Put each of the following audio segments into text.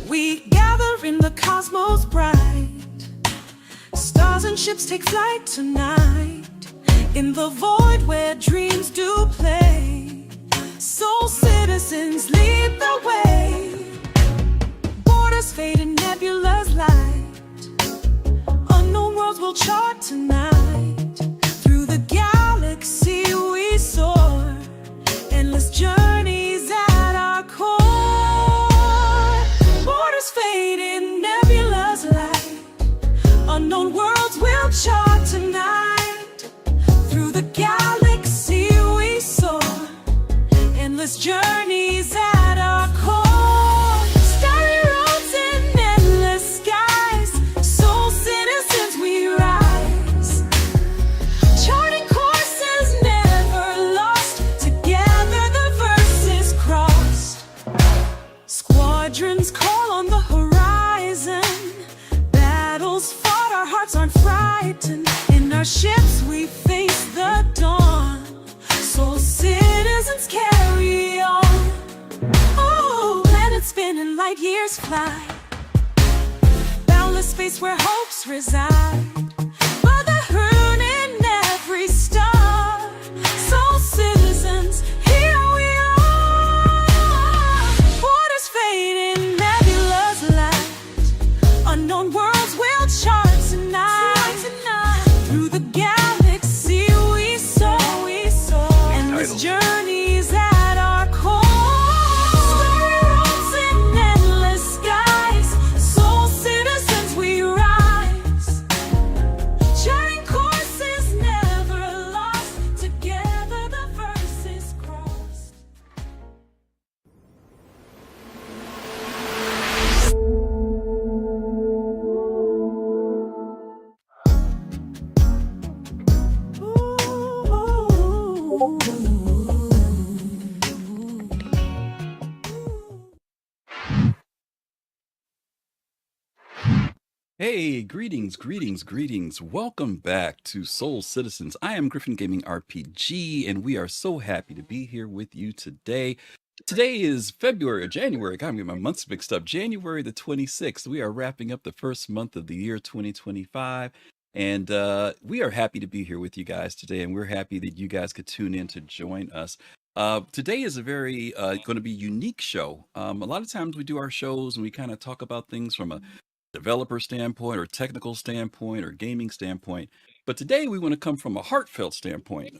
We gather in the cosmos bright. Stars and ships take flight tonight. In the void where dreams do play, soul citizens lead the way. Borders fade in nebula's light. Unknown worlds will chart tonight. Through the galaxy we soar. Endless journeys at our core. Borders fade in nebula's light. Unknown worlds will chart tonight. Through the galaxy we soar. Endless journeys at our core. Starry roads in endless skies. Soul citizens we rise. Charting courses never lost. Together the verses crossed. Squadrons call on the horizon. Battles fought, our hearts aren't frightened. In our ships we face the dawn. Soul citizens carry on. Oh, planets spin and light years fly. Boundless space where hopes reside. Brotherhood in every star. Soul citizens, here we are. Borders fade in nebula's light. Unknown worlds will chart tonight. Through the galaxy we soar. Endless journeys at our core. Starry roads in endless skies. Soul citizens we rise. Charting courses never lost. Together the verses crossed. Hey, greetings. Welcome back to Soul Citizens. I am GriffinGamingRPG, and we are so happy to be here with you today. Today is February or January. God, I'm getting my months mixed up. January the 26th. We are wrapping up the first month of the year 2025. And we are happy to be here with you guys today, and we're happy that you guys could tune in to join us. Today is a very going to be unique show. A lot of times we do our shows and we kind of talk about things from a developer standpoint or technical standpoint or gaming standpoint. But today we want to come from a heartfelt standpoint,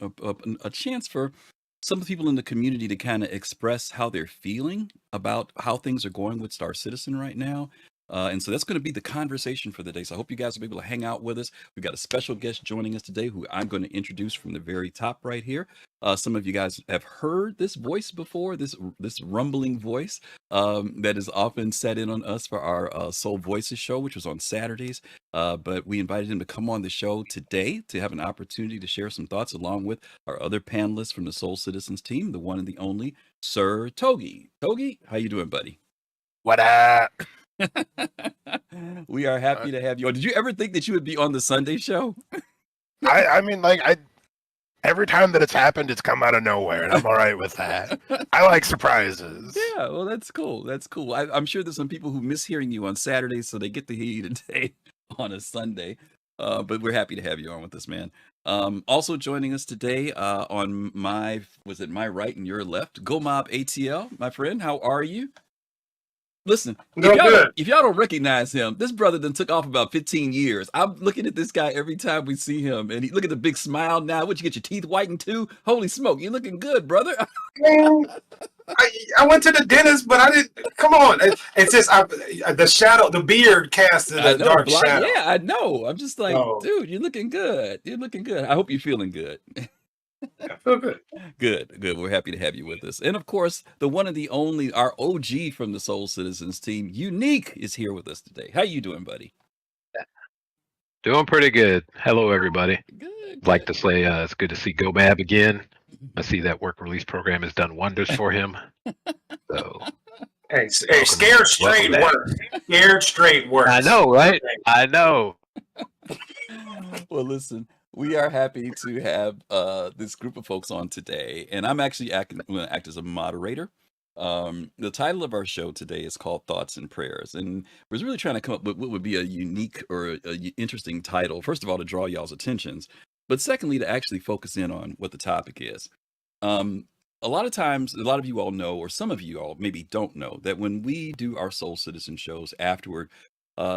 a chance for some of the people in the community to kind of express how they're feeling about how things are going with Star Citizen right now. And so that's going to be the conversation for the day. So I hope you guys will be able to hang out with us. We've got a special guest joining us today who I'm going to introduce from the very top right here. Some of you guys have heard this voice before, this rumbling voice that is often set in on us for our Soul Voices show, which was on Saturdays. But we invited him to come on the show today to have an opportunity to share some thoughts along with our other panelists from the Soul Citizens team, the one and the only SirTogy. Togi, how you doing, buddy? What up? We are happy to have you on. Did you ever think that you would be on the Sunday show? I mean, every time that it's happened, it's come out of nowhere, and I'm all right with that. I like surprises. Yeah, well, that's cool. That's cool. I'm sure there's some people who miss hearing you on Saturdays, so they get to hear you today on a Sunday. But we're happy to have you on with us, man. Also joining us today on my right and your left, GoamATL, my friend. How are you? Listen, if y'all don't recognize him, this brother done took off about 15 years. I'm looking at this guy every time we see him, and look at the big smile now. What, you get your teeth whitened too? Holy smoke, you're looking good, brother. I went to the dentist, but I didn't. Come on, it's just the shadow, the beard casted a dark shadow. Yeah, I know. I'm just like, dude, you're looking good. You're looking good. I hope you're feeling good. I feel good. Good. We're happy to have you with us. And of course, the one and the only, our OG from the Soul Citizens team, Younique, is here with us today. How you doing, buddy? Doing pretty good. Hello, everybody. Good. Like to say it's good to see GoamATL again. I see that work release program has done wonders for him. So, hey, scared straight work. Scared straight work. I know, right? I know. Well, listen, We are happy to have this group of folks on today, and I'm actually going to act as a moderator. The title of our show today is called Thoughts and Prayers, and we're really trying to come up with what would be a unique or interesting title. First of all, to draw y'all's attentions, but secondly, to actually focus in on what the topic is. A lot of times, a lot of you all know, or some of you all maybe don't know, that when we do our Soul Citizen shows afterward,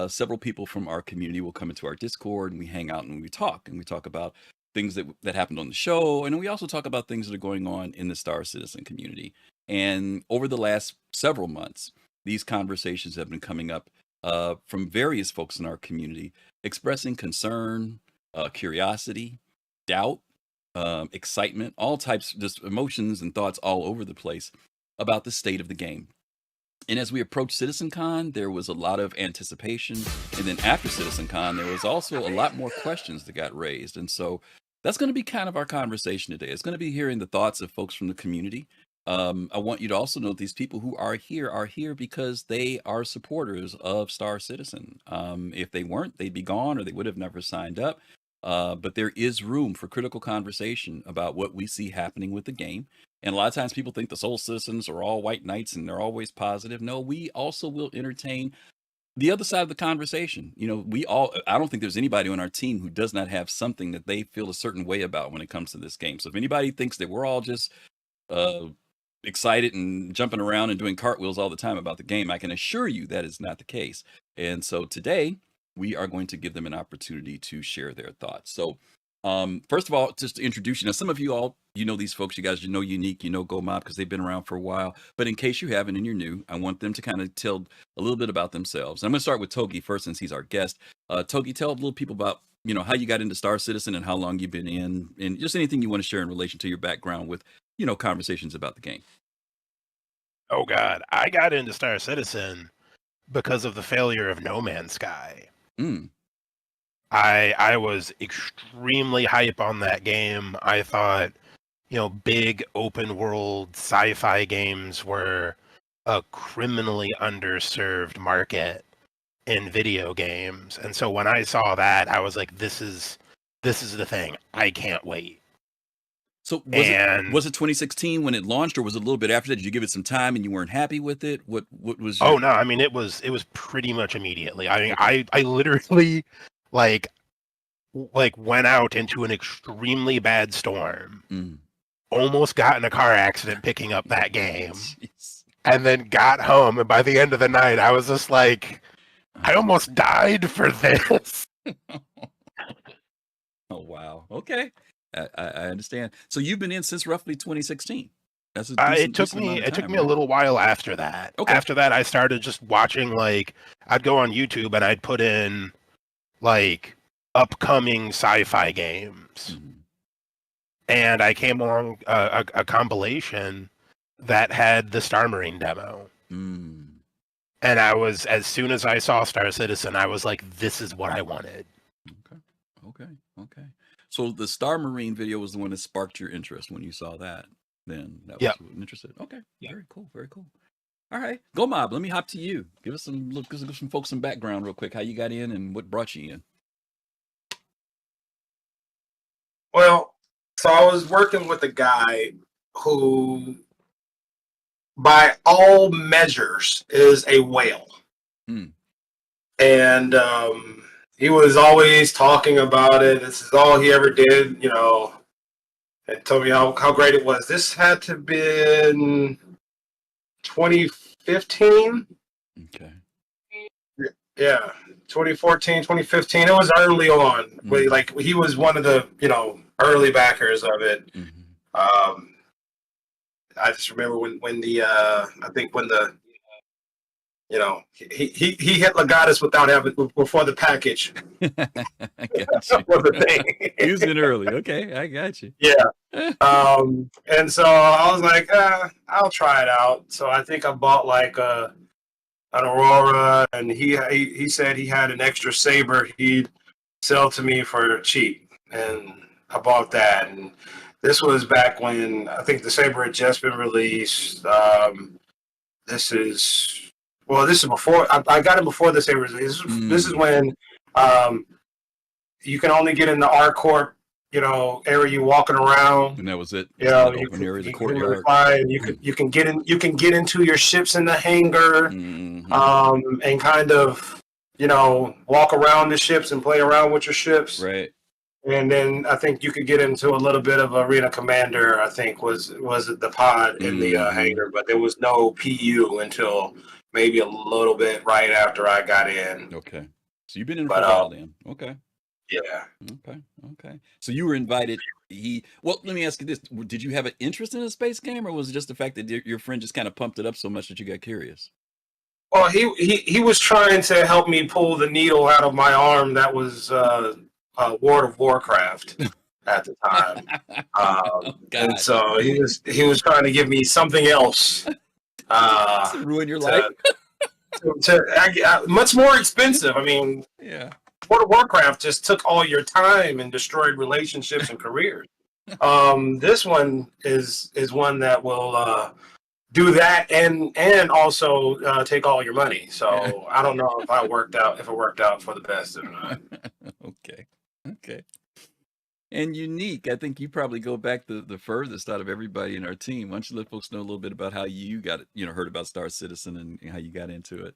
several people from our community will come into our Discord and we hang out and we talk about things that happened on the show, and we also talk about things that are going on in the Star Citizen community. And over the last several months, these conversations have been coming up from various folks in our community, expressing concern, curiosity, doubt, excitement, all types, just emotions and thoughts all over the place about the state of the game. And as we approached CitizenCon, there was a lot of anticipation. And then after CitizenCon, there was also a lot more questions that got raised. And so that's going to be kind of our conversation today. It's going to be hearing the thoughts of folks from the community. I want you to also know these people who are here because they are supporters of Star Citizen. If they weren't, they'd be gone or they would have never signed up. But there is room for critical conversation about what we see happening with the game. And a lot of times people think the Soul Citizens are all white knights and they're always positive. No, we also will entertain the other side of the conversation. You know, I don't think there's anybody on our team who does not have something that they feel a certain way about when it comes to this game. So if anybody thinks that we're all just excited and jumping around and doing cartwheels all the time about the game, I can assure you that is not the case. And so today we are going to give them an opportunity to share their thoughts. So first of all, just to introduce you. Now, some of you all, you know these folks, you guys, you know Younique, you know GoamATL because they've been around for a while. But in case you haven't and you're new, I want them to kind of tell a little bit about themselves. I'm going to start with Togi first since he's our guest. Togi, tell a little people about, you know, how you got into Star Citizen and how long you've been in, and just anything you want to share in relation to your background with, you know, conversations about the game. Oh God, I got into Star Citizen because of the failure of No Man's Sky. I was extremely hype on that game. I thought, you know, big open world sci-fi games were a criminally underserved market in video games. And so when I saw that, I was like, this is the thing. I can't wait. So was it 2016 when it launched, or was it a little bit after that? Did you give it some time and you weren't happy with it? What was Oh no, I mean it was pretty much immediately. I mean I literally like went out into an extremely bad storm. Almost got in a car accident picking up that game. Jeez. And then got home, and by the end of the night I was just like, I almost died for this. Oh wow. Okay. I understand. So you've been in since roughly 2016. That's It took me a little while after that. Okay. After that, I started just watching, like, I'd go on YouTube and I'd put in like upcoming sci-fi games, and I came along a compilation that had the Star Marine demo. And I was, as soon as I saw Star Citizen, I was like, this is what I wanted. Okay. So the Star Marine video was the one that sparked your interest when you saw that. Then that was interested. Okay. Yep. Very cool. All right, GoamATL, let me hop to you. Give some folks some background real quick. How you got in and what brought you in? Well, so I was working with a guy who, by all measures, is a whale. And he was always talking about it. This is all he ever did, you know, and told me how great it was. This had to have been 2015. Okay. Yeah, 2014, 2015. It was early on. Like, he was one of the, you know, early backers of it. I just remember when the you know, he hit Legatus without having, before the package. I got you. Was the thing. He was in early. Okay, I got you. Yeah. And so I was like, I'll try it out. So I think I bought like an Aurora, and he said he had an extra Saber he'd sell to me for cheap, and I bought that. And this was back when I think the Saber had just been released. This is before I got it, before the Saber was released. This is when you can only get in the R Corp area you walking around. And that was it. You know, That you open can, area, the you can courtyard. fly, and you can get in. You can get into your ships in the hangar, and kind of walk around the ships and play around with your ships. Right. And then I think you could get into a little bit of Arena Commander. I think was the pod in the hangar, but there was no PU until maybe a little bit right after I got in. Okay. So you've been in for a while then. Okay. Yeah. Okay. So you were invited. Well, let me ask you this: did you have an interest in a space game, or was it just the fact that your friend just kind of pumped it up so much that you got curious? Well, he was trying to help me pull the needle out of my arm that was World of Warcraft at the time, and so he was trying to give me something else to ruin your life. Much more expensive. I mean, yeah. World of Warcraft just took all your time and destroyed relationships and careers. This one is one that will do that and also take all your money. So I don't know if it worked out for the best or not. Okay. And Younique, I think you probably go back the furthest out of everybody in our team. Why don't you let folks know a little bit about how you got heard about Star Citizen and how you got into it?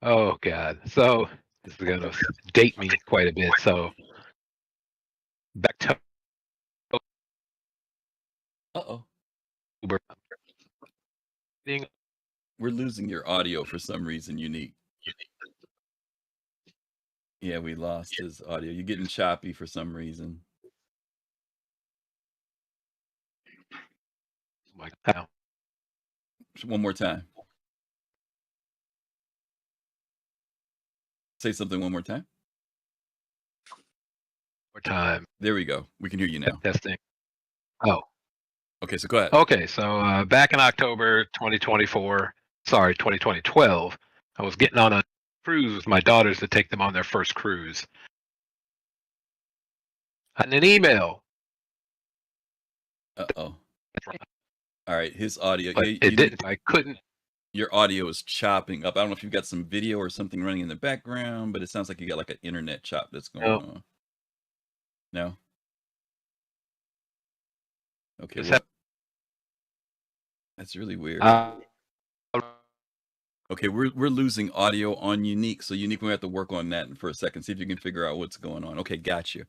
Oh God. So this is gonna date me quite a bit. So back to we're losing your audio for some reason, Younique. Yeah, we lost his audio. You're getting choppy for some reason. One more time. Say something one more time. More time. There we go. We can hear you now. Testing. Oh. Okay, so go ahead. Okay, so back in October 2012, I was getting on a cruise with my daughters to take them on their first cruise. And an email. All right, his audio. But it didn't. I couldn't. Your audio is chopping up. I don't know if you've got some video or something running in the background, but it sounds like you got like an internet chop that's going on. No? Okay. That's really weird. Okay, we're losing audio on Younique, so Younique, we have to work on that for a second. See if you can figure out what's going on. Okay, got you.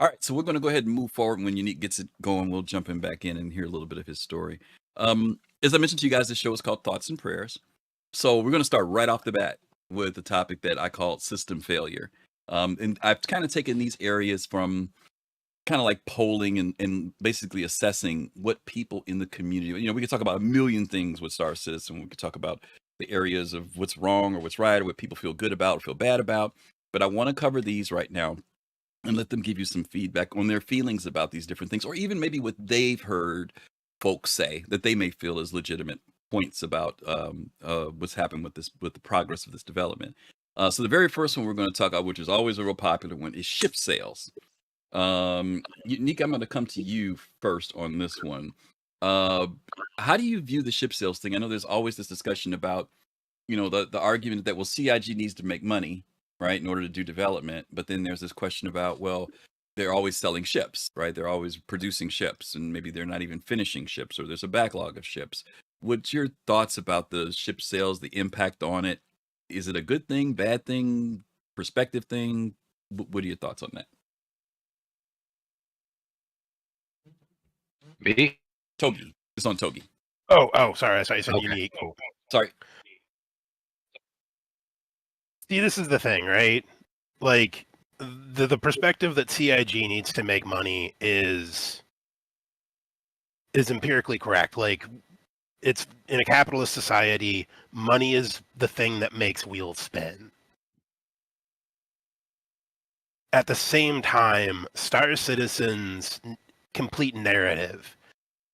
All right, so we're going to go ahead and move forward. When Younique gets it going, we'll jump in back in and hear a little bit of his story. As I mentioned to you guys, this show is called Thoughts and Prayers. So we're going to start right off the bat with the topic that I call system failure. And I've kind of taken these areas from kind of like polling and basically assessing what people in the community, we could talk about a million things with Star Citizen. We could talk about the areas of what's wrong or what's right or what people feel good about or feel bad about. But I want to cover these right now and let them give you some feedback on their feelings about these different things, or even maybe what they've heard folks say that they may feel is legitimate points about what's happened with the progress of this development. So the very first one we're going to talk about, which is always a real popular one, is ship sales. Younique, I'm going to come to you first on this one. How do you view the ship sales thing? I know there's always this discussion about, the argument that, well, CIG needs to make money, right, in order to do development. But then there's this question about, well, they're always selling ships, right? They're always producing ships, and maybe they're not even finishing ships, or there's a backlog of ships. What's your thoughts about the ship sales, the impact on it? Is it a good thing, bad thing, perspective thing? What are your thoughts on that? Me? Togi. It's on Togi. Oh, sorry. I thought you said Younique. Sorry. See, this is the thing, right? Like, the perspective that CIG needs to make money is empirically correct. Like, it's in a capitalist society, money is the thing that makes wheels spin. At the same time, Star Citizen's complete narrative,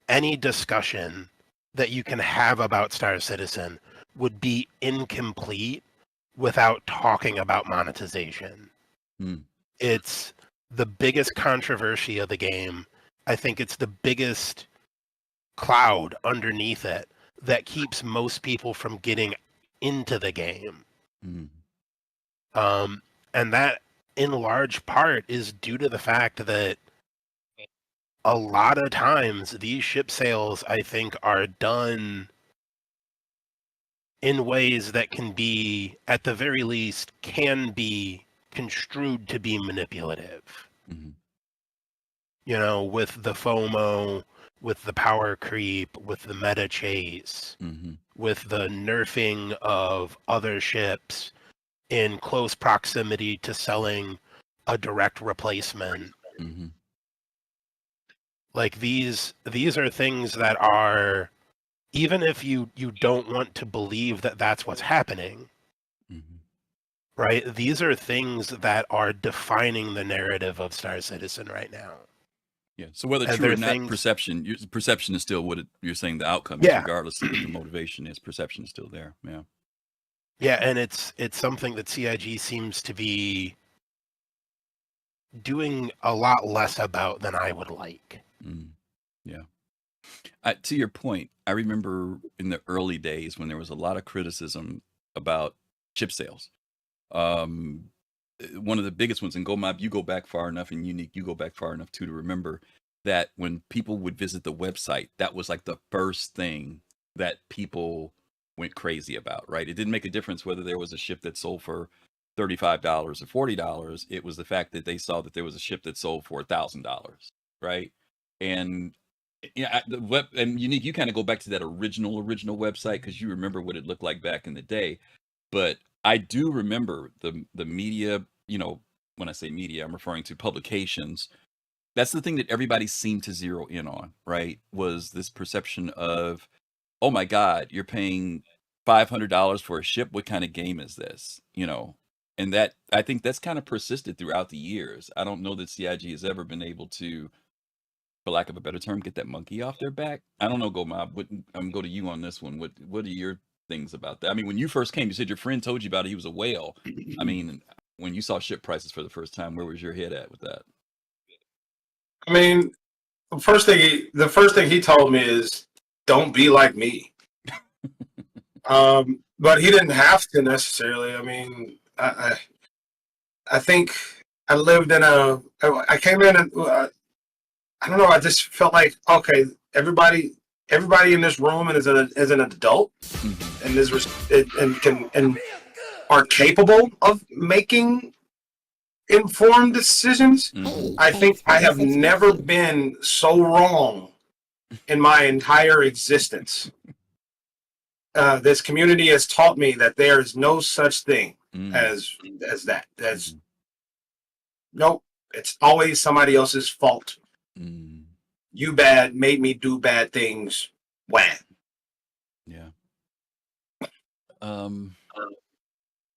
any discussion that you can have about Star Citizen would be incomplete without talking about monetization. It's the biggest controversy of the game. I think it's the biggest cloud underneath it that keeps most people from getting into the game. And that in large part is due to the fact that a lot of times these ship sales, I think, are done in ways that can be, at the very least, can be construed to be manipulative. Mm-hmm. You know, with the FOMO, with the power creep, with the meta chase, Mm-hmm. with the nerfing of other ships in close proximity to selling a direct replacement. Mm-hmm. Like these are things that are, even if you don't want to believe that that's what's happening, Mm-hmm. right? These are things that are defining the narrative of Star Citizen right now. Yeah. So whether And true or they're not, things- perception is still what you're saying. The outcome Yeah. is, regardless of what the motivation is. Perception is still there. Yeah. Yeah, and it's something that CIG seems to be doing a lot less about than I would like. Yeah. To your point, I remember in the early days when there was a lot of criticism about chip sales. One of the biggest ones in GoMob, you go back far enough, and Younique, you go back far enough too to remember that when people would visit the website, that was like the first thing that people went crazy about, right? It didn't make a difference whether there was a ship that sold for $35 or $40. It was the fact that they saw that there was a ship that sold for $1,000, right? And yeah, the web and Younique, you kind of go back to that original website because you remember what it looked like back in the day. But I do remember the media, you know, when I say media, I'm referring to publications. That's the thing that everybody seemed to zero in on, right? Was this perception of, oh my God, you're paying $500 for a ship. What kind of game is this? You know, and that I think that's kind of persisted throughout the years. I don't know that CIG has ever been able to, for lack of a better term, get that monkey off their back. I don't know, GoMob. I'm go to you on this one. What are your things about that? I mean, when you first came, you said your friend told you about it. He was a whale. I mean, when you saw ship prices for the first time, where was your head at with that? I mean, the first thing he told me is, "Don't be like me." But he didn't have to necessarily. I mean, I think I lived in I came in and I don't know. I just felt like, okay, everybody in this room is an adult and and are capable of making informed decisions. I think I have never been so wrong in my entire existence. This community has taught me that there is no such thing as that. Nope. It's always somebody else's fault. You bad, made me do bad things. Wham. Yeah.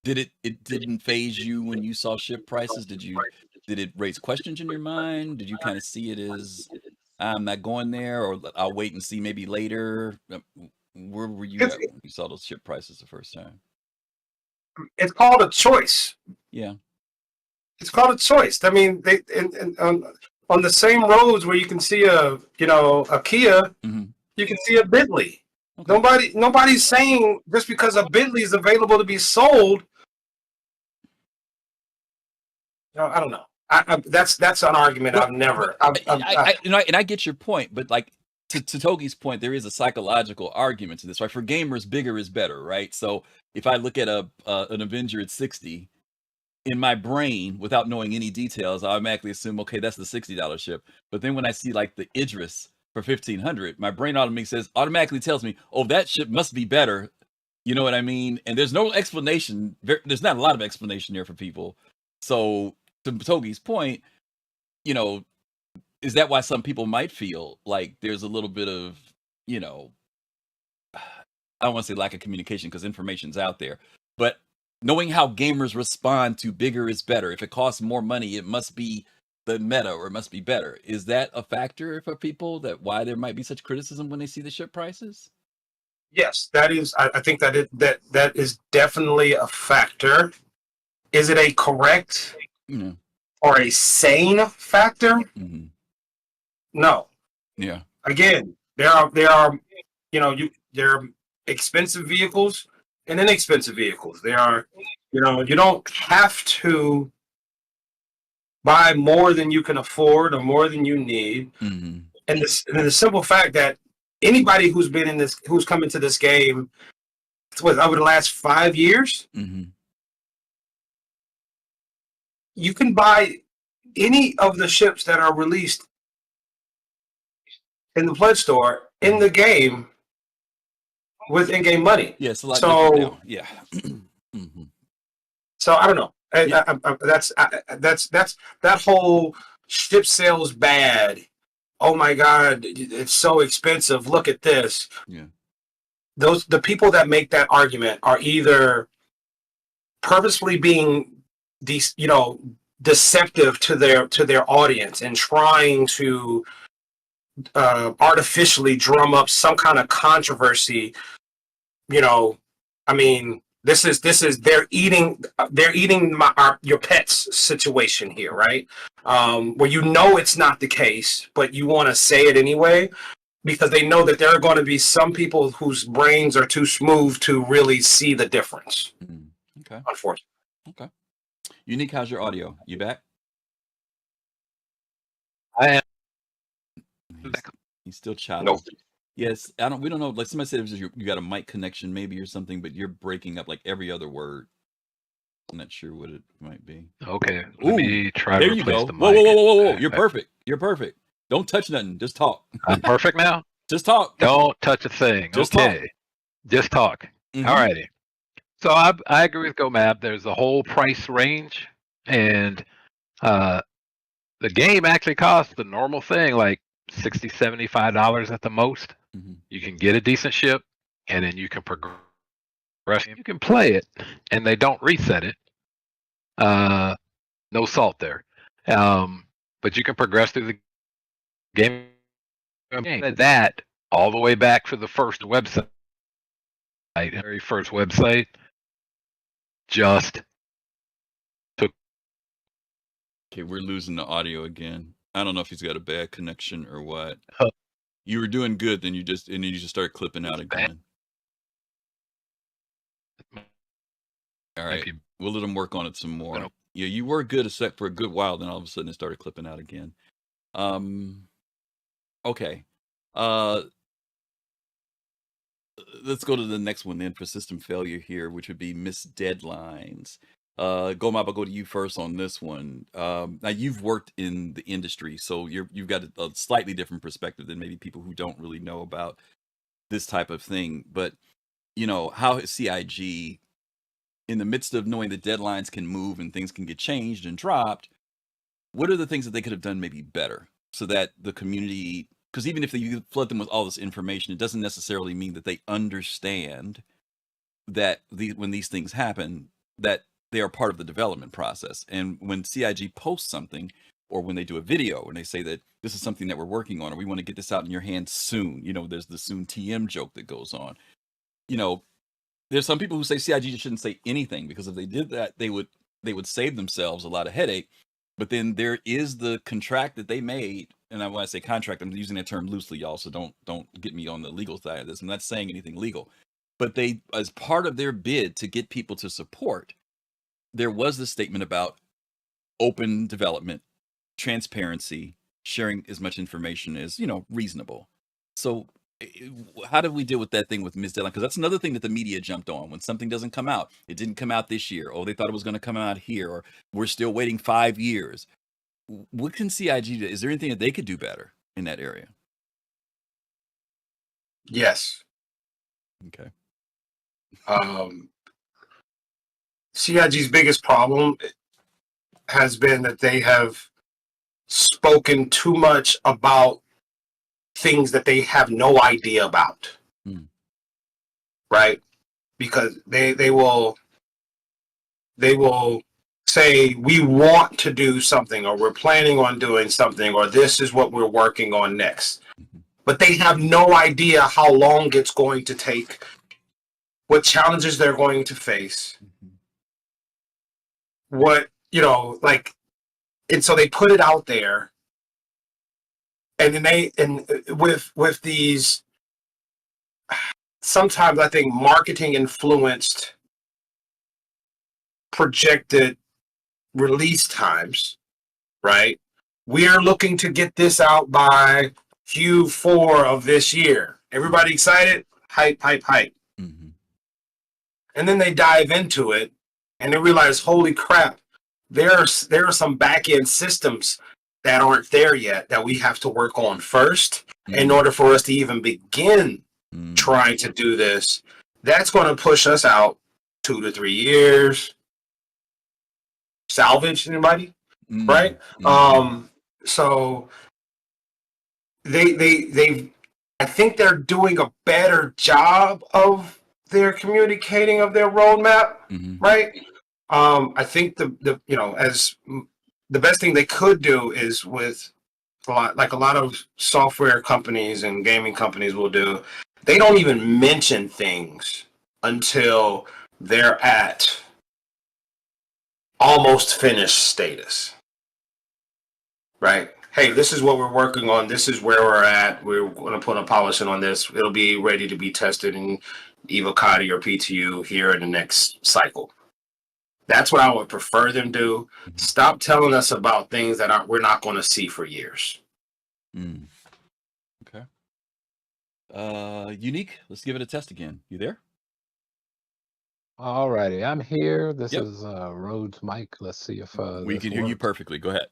It didn't phase you when you saw ship prices? Did it raise questions in your mind? Did you kind of see it as, I'm not going there, or I'll wait and see maybe later? Where were you at when you saw those ship prices the first time? It's called a choice. Yeah. It's called a choice. I mean, they on the same roads where you can see a Kia, you can see a Bentley. Okay. Nobody's saying just because a Bentley is available to be sold. No, I don't know. That's an argument I've never. And I get your point, but like to Togi's point, there is a psychological argument to this, right? For gamers, bigger is better, right? So if I look at an Avenger at 60, in my brain, without knowing any details, I automatically assume, okay, that's the $60 ship. But then when I see like the Idris for 1,500, my brain automatically tells me, oh, that ship must be better. You know what I mean? And there's no explanation. There's not a lot of explanation there for people. So to Togi's point, you know, is that why some people might feel like there's a little bit of, you know, I don't want to say lack of communication because information's out there, but knowing how gamers respond to bigger is better. If it costs more money, it must be the meta or it must be better. Is that a factor for people, that why there might be such criticism when they see the ship prices? Yes, that is. I think that is definitely a factor. Is it a correct or a sane factor? No. Yeah. Again, there are there are expensive vehicles and inexpensive vehicles. There are, you don't have to buy more than you can afford or more than you need. Mm-hmm. And the simple fact that anybody who's come into this game over the last 5 years, Mm-hmm. you can buy any of the ships that are released in the pledge store in the game with in-game money. Yeah, it's a lot different now. Yeah. Mm-hmm. So I don't know. Yeah. That's that whole ship sales bad. Oh my God, it's so expensive. Look at this. Yeah. The people that make that argument are either purposely being deceptive to their audience and trying to artificially drum up some kind of controversy. I mean, this is they're eating your pets situation here, right? Where it's not the case, but you want to say it anyway because they know that there are going to be some people whose brains are too smooth to really see the difference. Mm-hmm. Okay. Unfortunately. Okay. Younique, how's your audio? You back? I am. He's still choppy. Nope. Yes, we don't know. Like somebody said, it was you got a mic connection maybe or something, but you're breaking up like every other word. I'm not sure what it might be. Okay, let me try There to you replace go. the mic. Whoa! You're perfect. You're perfect. Don't touch nothing. Just talk. I'm perfect now? Just talk. Don't touch a thing. Just okay. talk. Just talk. Mhm. All righty. So I agree with GoamATL. There's a whole price range, and the game actually costs the normal thing like $60, $75 at the most. Mm-hmm. You can get a decent ship, and then you can progress. You can play it, and they don't reset it. No salt there. But you can progress through the game. That all the way back to the first website, very first website, just took. Okay, we're losing the audio again. I don't know if he's got a bad connection or what. You were doing good, then you just start clipping out again. All right, we'll let him work on it some more. Nope. Yeah, you were good except for a good while, then all of a sudden it started clipping out again. Okay. Let's go to the next one then for system failure here, which would be missed deadlines. GoamATL, I'll go to you first on this one. Now you've worked in the industry, so you've got a slightly different perspective than maybe people who don't really know about this type of thing. But how is CIG, in the midst of knowing that deadlines can move and things can get changed and dropped, what are the things that they could have done maybe better so that the community, because even if you flood them with all this information, it doesn't necessarily mean that they understand that when these things happen, that they are part of the development process. And when CIG posts something, or when they do a video and they say that this is something that we're working on, or we want to get this out in your hands soon, there's the soon TM joke that goes on. There's some people who say CIG shouldn't say anything because if they did that, they would save themselves a lot of headache. But then there is the contract that they made, and when I say contract, I'm using that term loosely, y'all. So don't get me on the legal side of this. I'm not saying anything legal, but they, as part of their bid to get people to support, there was this statement about open development, transparency, sharing as much information as reasonable. So how do we deal with that thing with missed deadline? Because that's another thing that the media jumped on. When something doesn't come out, it didn't come out this year. Oh, they thought it was going to come out here, or we're still waiting 5 years. What can CIG do? Is there anything that they could do better in that area? Yes. Okay. CIG's biggest problem has been that they have spoken too much about things that they have no idea about. Right? Because they will say we want to do something, or we're planning on doing something, or this is what we're working on next. But they have no idea how long it's going to take, what challenges they're going to face, what, and so they put it out there, and then with these, sometimes I think marketing influenced projected release times, right? We are looking to get this out by Q4 of this year. Everybody excited? Hype, hype, hype. Mm-hmm. And then they dive into it and they realize, holy crap, there are some back end systems that aren't there yet that we have to work on first in order for us to even begin trying to do this. That's going to push us out 2 to 3 years. Salvage, anybody? Right? So they I think they're doing a better job of their communicating of their roadmap, right? I think the as the best thing they could do is with a lot of software companies and gaming companies will do. They don't even mention things until they're at almost finished status, right? Hey, this is what we're working on. This is where we're at. We're going to put a polishing on this. It'll be ready to be tested in Evocati or PTU here in the next cycle. That's what I would prefer them do. Stop telling us about things that we're not going to see for years. Okay. Younique, let's give it a test again. You there? All righty, I'm here. This is Rhodes Mike. Let's see if we can hear you works. perfectly. Go ahead.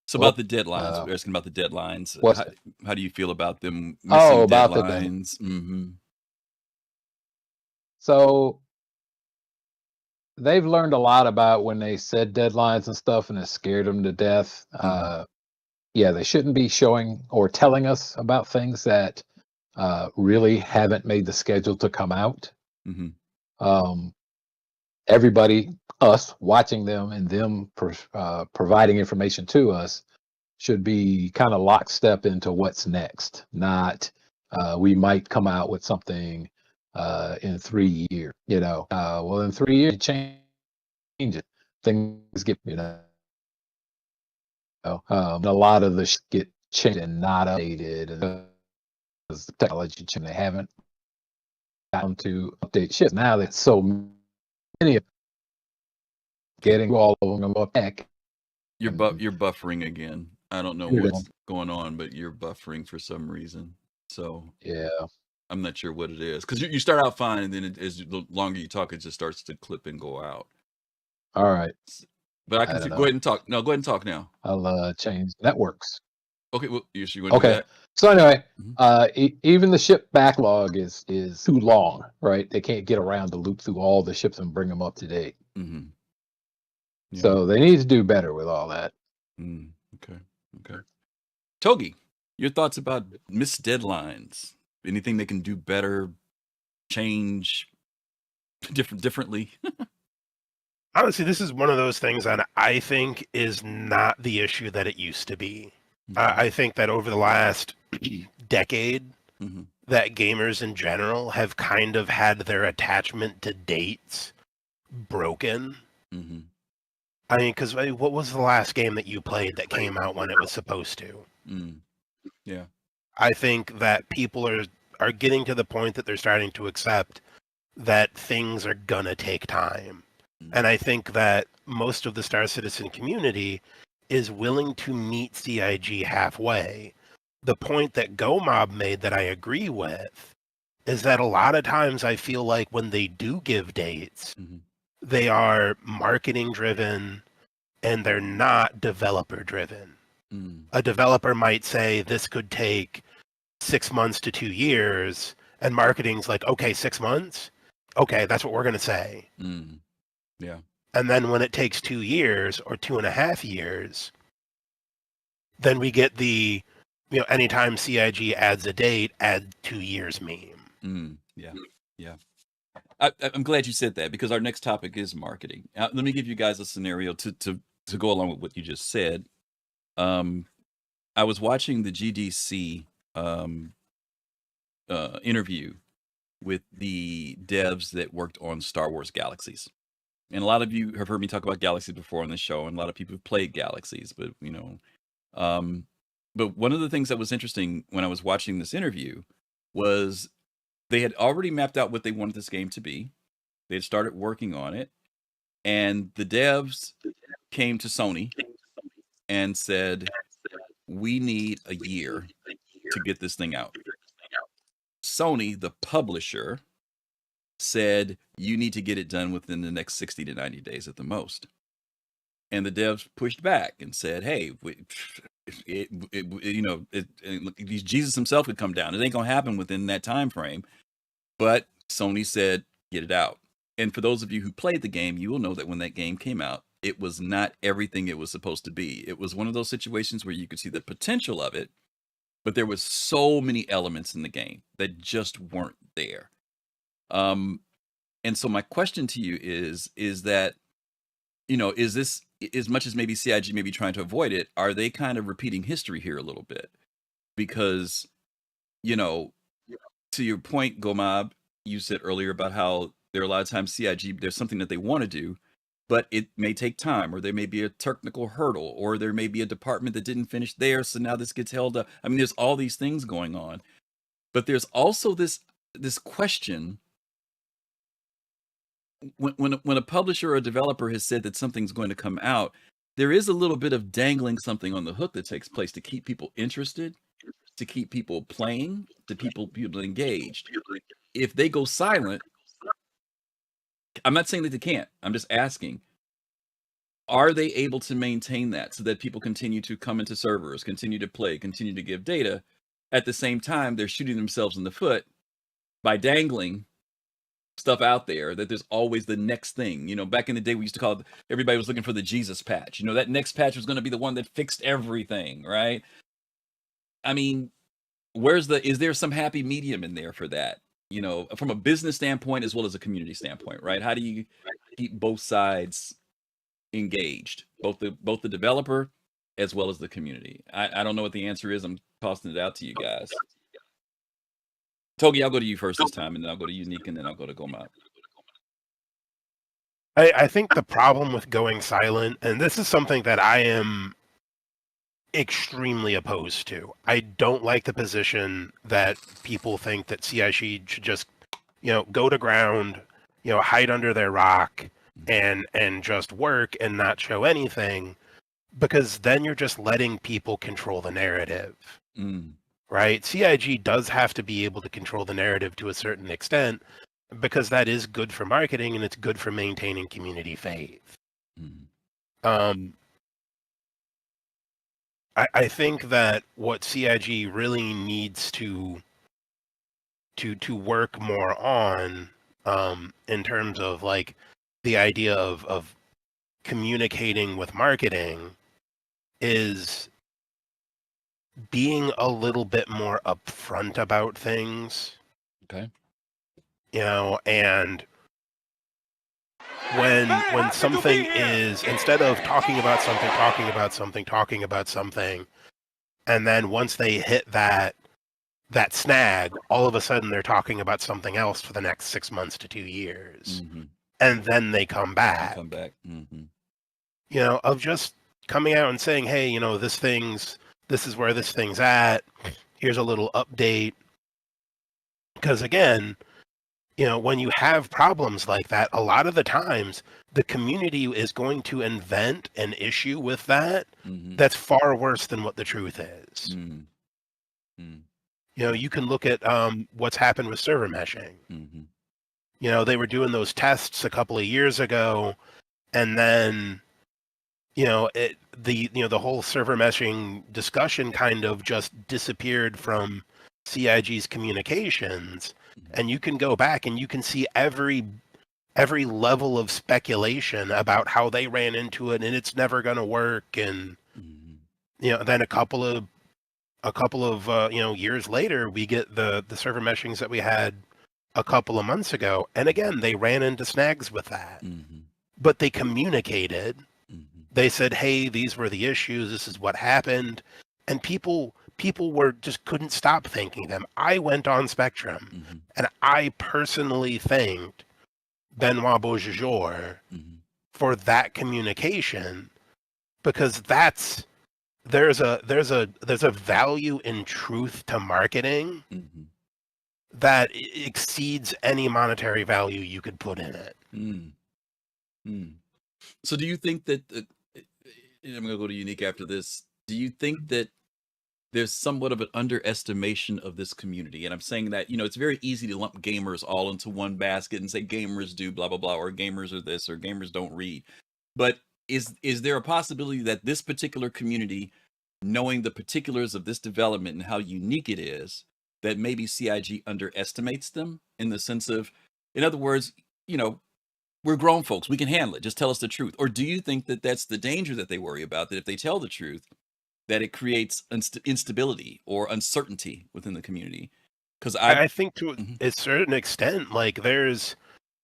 So about the deadlines, we're asking about the deadlines. How do you feel about them missing about deadlines? So they've learned a lot about when they said deadlines and stuff, and it scared them to death. Yeah, they shouldn't be showing or telling us about things that really haven't made the schedule to come out. Everybody, us watching them and them providing information to us should be kind of lockstep into what's next, not we might come out with something in 3 years, well, in 3 years, you change it. Things get, a lot of the get changed and not updated, and the technology change, they haven't gotten to update shit. Now that so many of getting all of them up back. You're buffering again. I don't know what's going on, but you're buffering for some reason. So yeah, I'm not sure what it is, because you start out fine, and then as the longer you talk, it just starts to clip and go out. All right, but I can go ahead and talk. No, go ahead and talk now. I'll change networks. Okay, well, you want to do that? So anyway, even the ship backlog is too long, right? They can't get around to loop through all the ships and bring them up to date. So they need to do better with all that. Okay. Togi, your thoughts about missed deadlines? Anything they can do better, change differently? Honestly, this is one of those things that I think is not the issue that it used to be. I think that over the last decade, that gamers in general have kind of had their attachment to dates broken. I mean, because what was the last game that you played that came out when it was supposed to? Yeah. I think that people are getting to the point that they're starting to accept that things are gonna take time. And I think that most of the Star Citizen community is willing to meet CIG halfway. The point that GoMob made that I agree with is that a lot of times I feel like when they do give dates, they are marketing driven and they're not developer driven. A developer might say this could take 6 months to 2 years, and marketing's like, okay, 6 months? Okay, that's what we're going to say. Yeah. And then when it takes 2 years or 2.5 years, then we get the, anytime CIG adds a date, add 2 years meme. Yeah. I'm glad you said that, because our next topic is marketing. Let me give you guys a scenario to go along with what you just said. I was watching the GDC interview with the devs that worked on Star Wars Galaxies. And a lot of you have heard me talk about Galaxies before on the show, and a lot of people have played Galaxies, but but one of the things that was interesting when I was watching this interview was they had already mapped out what they wanted this game to be. They had started working on it, and the devs came to Sony and said, we need a year to get this thing out. Sony, the publisher, said, you need to get it done within the next 60 to 90 days at the most. And the devs pushed back and said, hey, Jesus himself could come down. It ain't going to happen within that time frame. But Sony said, get it out. And for those of you who played the game, you will know that when that game came out, it was not everything it was supposed to be. It was one of those situations where you could see the potential of it, but there was so many elements in the game that just weren't there. And so my question to you is that, is this, as much as maybe CIG may be trying to avoid it, are they kind of repeating history here a little bit? Because, to your point, Gomab, you said earlier about how there are a lot of times CIG, there's something that they want to do, but it may take time, or there may be a technical hurdle, or there may be a department that didn't finish there, so now this gets held up. I mean, there's all these things going on. But there's also this question. When a publisher or a developer has said that something's going to come out, there is a little bit of dangling something on the hook that takes place to keep people interested, to keep people playing, to people engaged. If they go silent, I'm not saying that they can't. I'm just asking, are they able to maintain that so that people continue to come into servers, continue to play, continue to give data? At the same time, they're shooting themselves in the foot by dangling stuff out there that there's always the next thing. Back in the day, we used to call it, everybody was looking for the Jesus patch. That next patch was going to be the one that fixed everything, right? I mean, is there some happy medium in there for that? From a business standpoint as well as a community standpoint, right? How do you keep both sides engaged, both the developer as well as the community? I don't know what the answer is. I'm tossing it out to you guys. Togi, I'll go to you first this time, and then I'll go to Younique, and then I'll go to GoamATL. I think the problem with going silent, and this is something that I am extremely opposed to. I don't like the position that people think that CIG should just, go to ground, hide under their rock and just work and not show anything, because then you're just letting people control the narrative. Right? CIG does have to be able to control the narrative to a certain extent, because that is good for marketing and it's good for maintaining community faith. I think that what CIG really needs to work more on, in terms of like the idea of communicating with marketing, is being a little bit more upfront about things. Okay. And when something is, instead of talking about something, and then once they hit that snag, all of a sudden they're talking about something else for the next 6 months to 2 years. And then they come back. Of just coming out and saying, hey, this is where this thing's at. Here's a little update. Because again, when you have problems like that, a lot of the times the community is going to invent an issue with that that's far worse than what the truth is. You can look at what's happened with server meshing. They were doing those tests a couple of years ago, and then the whole server meshing discussion kind of just disappeared from CIG's communications, and you can go back and you can see every level of speculation about how they ran into it and it's never going to work, and then a couple of years later we get the server meshings that we had a couple of months ago, and again they ran into snags with that, but they communicated. They said, hey, these were the issues, this is what happened. And people were just couldn't stop thanking them. I went on Spectrum and I personally thanked Benoit Beaujejour for that communication, because there's a value in truth to marketing that exceeds any monetary value you could put in it. So do you think that I'm going to go to Younique after this. Do you think that there's somewhat of an underestimation of this community? And I'm saying that, it's very easy to lump gamers all into one basket and say gamers do blah, blah, blah, or gamers are this, or gamers don't read. But is there a possibility that this particular community, knowing the particulars of this development and how unique it is, that maybe CIG underestimates them in the sense of, in other words, we're grown folks, we can handle it, just tell us the truth? Or do you think that that's the danger that they worry about, that if they tell the truth, that it creates instability or uncertainty within the community? Because I think to Mhm. a certain extent, like there's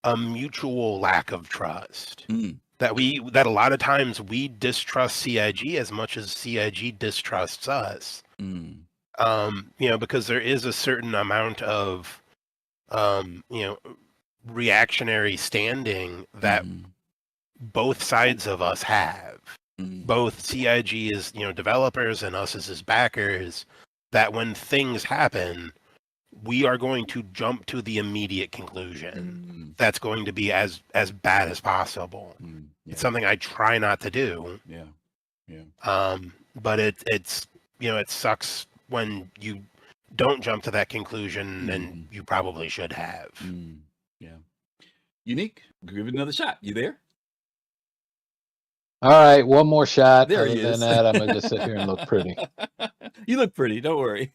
a mutual lack of trust that a lot of times we distrust CIG as much as CIG distrusts us. Because there is a certain amount of reactionary standing that both sides of us have. Both CIG as developers and us as his backers, that when things happen, we are going to jump to the immediate conclusion that's going to be as bad as possible. Yeah. It's something I try not to do. But it's it sucks when you don't jump to that conclusion, and you probably should have. Yeah. Younique, give it another shot. You there? All right, one more shot. There Other he than is. that, I'm gonna just sit here and look pretty. You look pretty. Don't worry.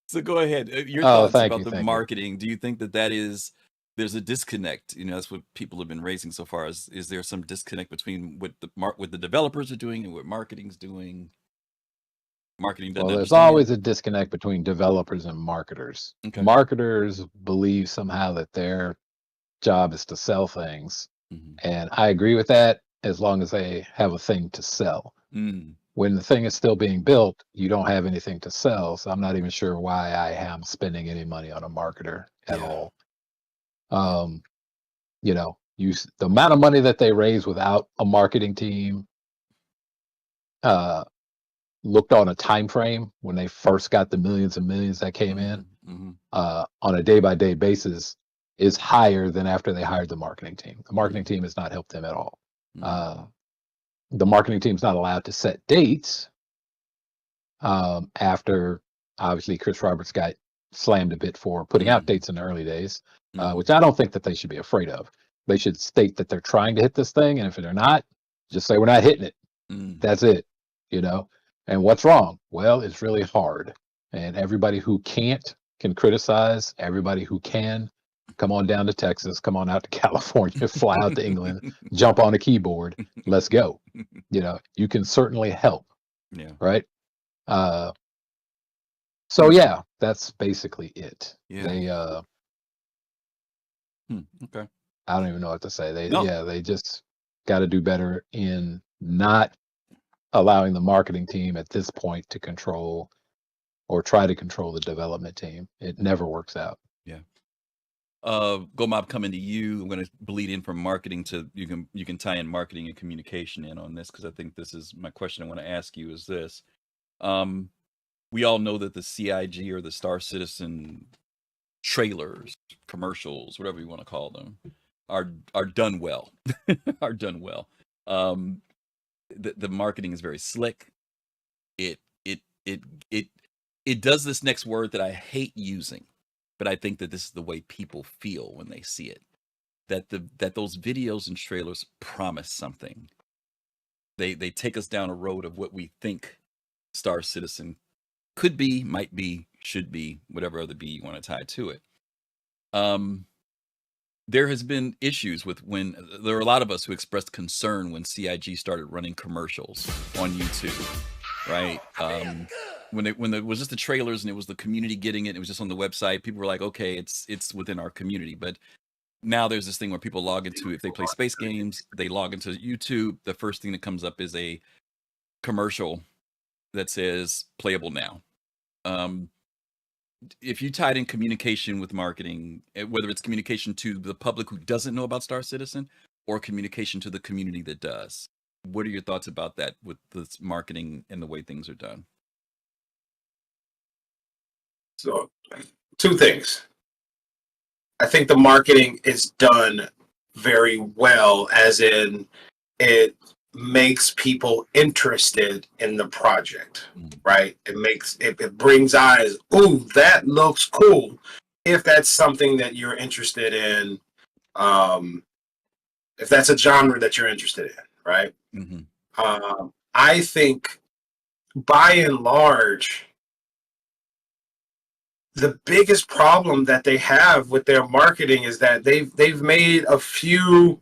So go ahead. Your Oh, thoughts thank about you, the thank you. marketing. Do you think that there's a disconnect? That's what people have been raising so far. Is there some disconnect between what the developers are doing and what marketing's doing? Marketing doesn't Well, there's understand. always a disconnect between developers and marketers. Okay. Marketers believe somehow that their job is to sell things, and I agree with that as long as they have a thing to sell. When the thing is still being built, you don't have anything to sell, so I'm not even sure why I am spending any money on a marketer at all. The amount of money that they raise without a marketing team, looked on a time frame when they first got the millions and millions that came in, on a day-by-day basis, is higher than after they hired the marketing team. The marketing team has not helped them at all. The marketing team's not allowed to set dates after, obviously, Chris Roberts got slammed a bit for putting out dates in the early days, which I don't think that they should be afraid of. They should state that they're trying to hit this thing, and if they're not, just say we're not hitting it. That's it, And what's wrong? Well, it's really hard, and everybody who can't can criticize. Everybody who can, come on down to Texas, come on out to California, fly out to England, jump on a keyboard, let's go. You can certainly help. Yeah. Right. So yeah, that's basically it. Yeah. They Okay. I don't even know what to say. No. They just got to do better in not allowing the marketing team at this point to control or try to control the development team. It never works out. Yeah. GoamATL, coming to you. I'm going to bleed in from marketing to you can tie in marketing and communication in on this, because I think this is my question I want to ask you is this. We all know that the CIG or the Star Citizen trailers, commercials, whatever you want to call them, are done well. Are done well. The marketing is very slick. It does this next word that I hate using, but I think that this is the way people feel when they see it. That those videos and trailers promise something. They take us down a road of what we think Star Citizen could be, might be, should be, whatever other B you want to tie to it. There has been issues with when there are a lot of us who expressed concern when CIG started running commercials on YouTube, right? When it was just the trailers and it was the community getting it was just on the website, people were like, okay, it's within our community. But now there's this thing where people log into, if they play space games, they log into YouTube. The first thing that comes up is a commercial that says playable now. If you tied in communication with marketing, whether it's communication to the public who doesn't know about Star Citizen or communication to the community that does, what are your thoughts about that with this marketing and the way things are done? So, two things. I think the marketing is done very well, as in it makes people interested in the project, right? It brings eyes. Ooh, that looks cool. If that's something that you're interested in, if that's a genre that you're interested in, right? I think by and large, the biggest problem that they have with their marketing is that they've made a few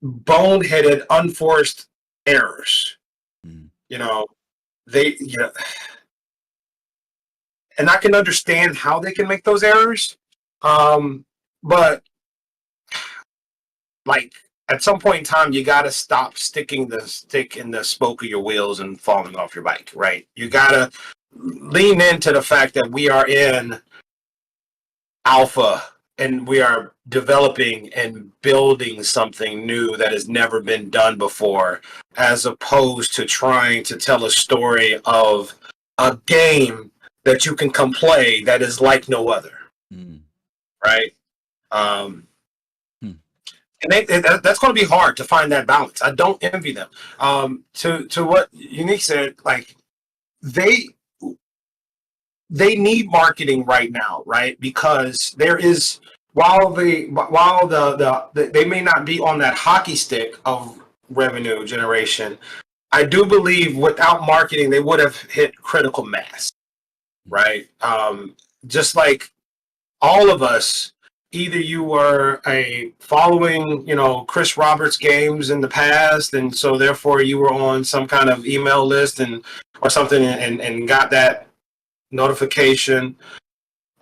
boneheaded, unforced errors. You know, and I can understand how they can make those errors, but like at some point in time, you got to stop sticking the stick in the spoke of your wheels and falling off your bike, right? You got to lean into the fact that we are in alpha and we are developing and building something new that has never been done before, as opposed to trying to tell a story of a game that you can come play that is like no other, right? And that's going to be hard to find that balance. I don't envy them. To what Younique said, like they need marketing right now, right? Because there is, while they may not be on that hockey stick of revenue generation, I do believe without marketing they would have hit critical mass, right? Just like all of us, either you were following, Chris Roberts games in the past, and so therefore you were on some kind of email list or something, and got that notification,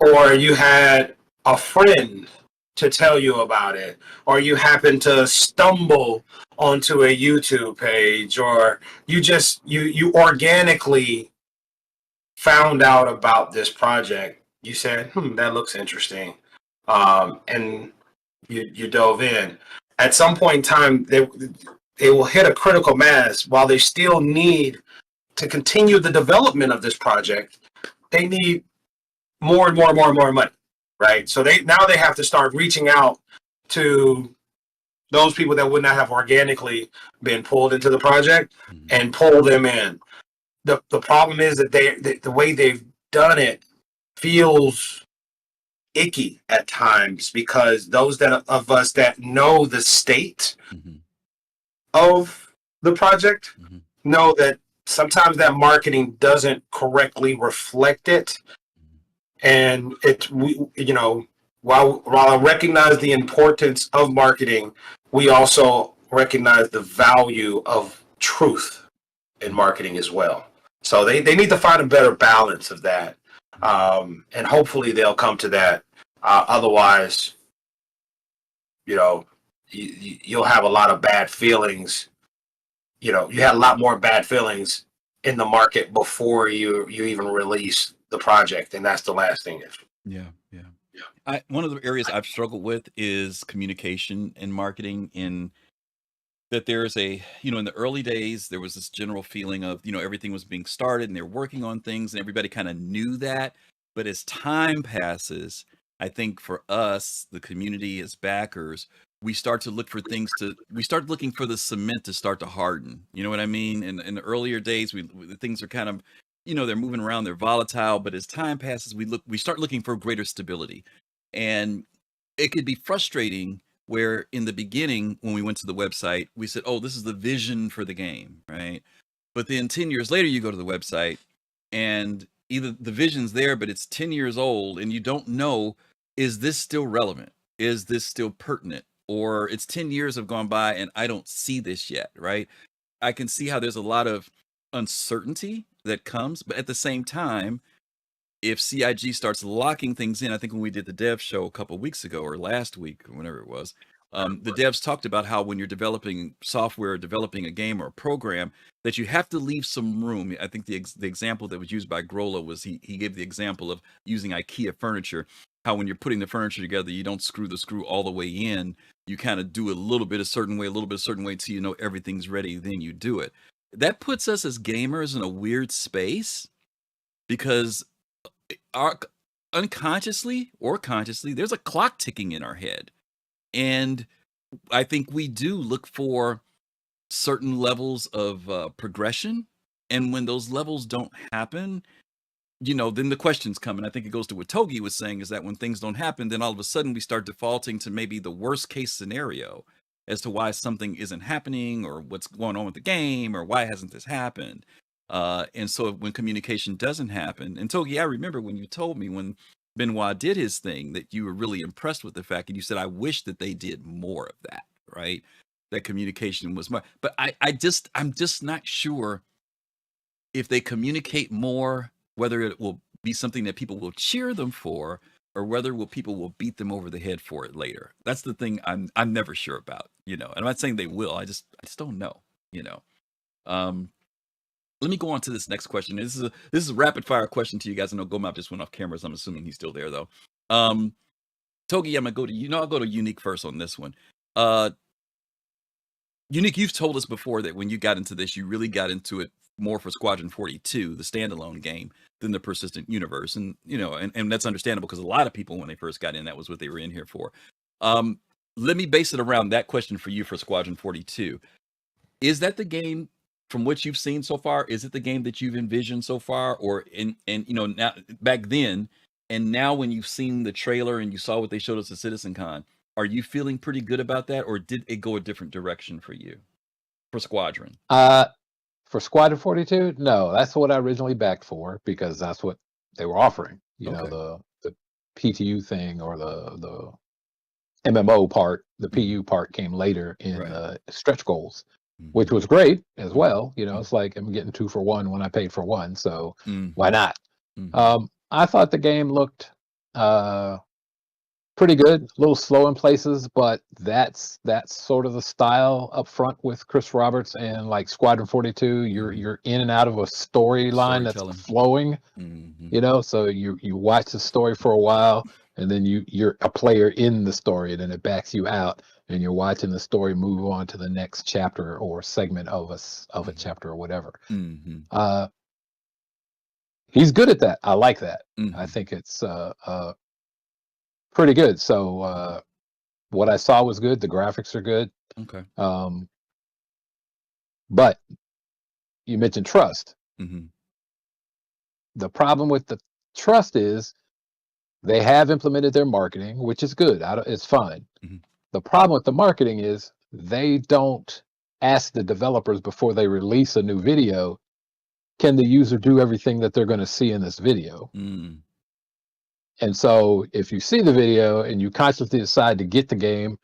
or you had a friend to tell you about it, or you happened to stumble onto a YouTube page, or you organically found out about this project. You said, that looks interesting. And you dove in. At some point in time, they will hit a critical mass. While they still need to continue the development of this project, they need more and more and more and more money, right? So they have to start reaching out to those people that would not have organically been pulled into the project and pull them in. The problem is that the way they've done it feels icky at times, because those of us that know the state of the project know that sometimes that marketing doesn't correctly reflect it. And while I recognize the importance of marketing, we also recognize the value of truth in marketing as well. So they need to find a better balance of that. And hopefully they'll come to that. Otherwise, you'll have a lot of bad feelings. You had a lot more bad feelings in the market before you even release the project, and that's the last thing. Yeah. One of the areas I've struggled with is communication and marketing, in that there's in the early days, there was this general feeling of, everything was being started and they're working on things and everybody kind of knew that. But as time passes, I think for us, the community as backers, we start looking for the cement to start to harden. You know what I mean? In the earlier days, things are kind of, they're moving around, they're volatile, but as time passes, we start looking for greater stability. And it could be frustrating where in the beginning, when we went to the website, we said, oh, this is the vision for the game, right? But then 10 years later, you go to the website and either the vision's there, but it's 10 years old and you don't know, is this still relevant? Is this still pertinent? Or it's 10 years have gone by and I don't see this yet, right? I can see how there's a lot of uncertainty that comes, but at the same time, if CIG starts locking things in, I think when we did the dev show a couple of weeks ago or last week or whenever it was, the devs talked about how when you're developing software, developing a game or a program, that you have to leave some room. I think the example that was used by Grola was he gave the example of using IKEA furniture, how when you're putting the furniture together, you don't screw the screw all the way in. You kind of do a little bit a certain way till you know everything's ready, then you do it. That puts us as gamers in a weird space, because unconsciously or consciously, there's a clock ticking in our head. And I think we do look for certain levels of progression, and when those levels don't happen, then the questions come. And I think it goes to what Togi was saying, is that when things don't happen, then all of a sudden we start defaulting to maybe the worst case scenario as to why something isn't happening, or what's going on with the game, or why hasn't this happened. And so when communication doesn't happen, and Togi, I remember when you told me when Benoit did his thing that you were really impressed with the fact, and you said, I wish that they did more of that, right? That communication was more. But I'm just not sure if they communicate more, whether it will be something that people will cheer them for, or whether people will beat them over the head for it later. That's the thing I'm never sure about, And I'm not saying they will. I just don't know, Let me go on to this next question. This is a rapid fire question to you guys. I know GoamATL just went off camera, so I'm assuming he's still there though. Togi, I'm gonna go to you. I'll go to Younique first on this one. Younique, you've told us before that when you got into this, you really got into it more for Squadron 42, the standalone game, than the persistent universe. And, and that's understandable, because a lot of people, when they first got in, that was what they were in here for. Let me base it around that question for you for Squadron 42. Is that the game, from what you've seen so far, is it the game that you've envisioned so far? Or, now back then, and now when you've seen the trailer and you saw what they showed us at CitizenCon, are you feeling pretty good about that, or did it go a different direction for you for Squadron? For Squadron 42, no, that's what I originally backed for, because that's what they were offering. The PTU thing, or the MMO part, the PU part came later in stretch goals, which was great as well. It's like I'm getting 2 for 1 when I paid for 1, so why not? I thought the game looked pretty good, a little slow in places, but that's sort of the style up front with Chris Roberts and like Squadron 42. You're in and out of a storyline that's flowing, so you watch the story for a while, and then you're a player in the story, and then it backs you out, and you're watching the story move on to the next chapter or segment of a chapter or whatever. He's good at that. I like that. I think it's pretty good. So what I saw was good. The graphics are good. Okay. But you mentioned trust. The problem with the trust is they have implemented their marketing, which is good. It's fine. The problem with the marketing is they don't ask the developers before they release a new video, can the user do everything that they're going to see in this video? And so if you see the video and you consciously decide to get the game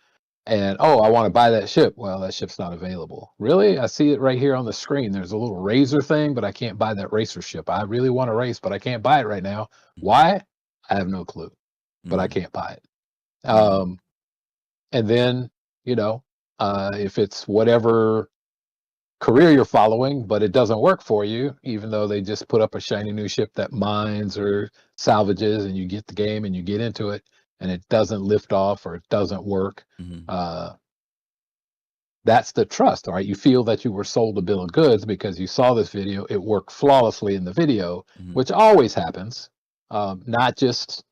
and, I want to buy that ship. Well, that ship's not available. Really? I see it right here on the screen. There's a little razor thing, but I can't buy that racer ship. I really want to race, but I can't buy it right now. Why? I have no clue, but I can't buy it. And then, if it's whatever career you're following, but it doesn't work for you, even though they just put up a shiny new ship that mines or salvages, and you get the game and you get into it and it doesn't lift off or it doesn't work. That's the trust, all right? You feel that you were sold a bill of goods because you saw this video, it worked flawlessly in the video, which always happens. Not just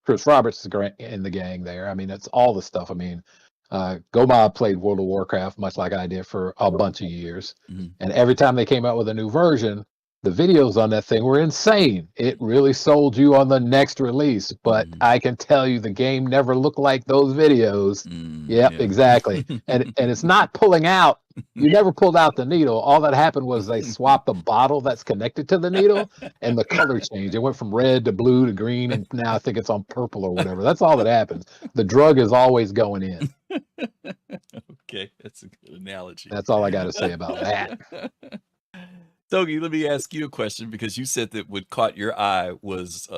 Chris Roberts in the gang there. I mean, it's all the stuff. I mean, GoamATL played World of Warcraft much like I did for a bunch of years. And every time they came out with a new version, the videos on that thing were insane. It really sold you on the next release. But I can tell you the game never looked like those videos. Exactly. And it's not pulling out. You never pulled out the needle. All that happened was they swapped the bottle that's connected to the needle, and the color changed. It went from red to blue to green, and now I think it's on purple or whatever. That's all that happens. The drug is always going in. Okay, that's a good analogy. That's all I got to say about that. Togi, let me ask you a question, because you said that what caught your eye was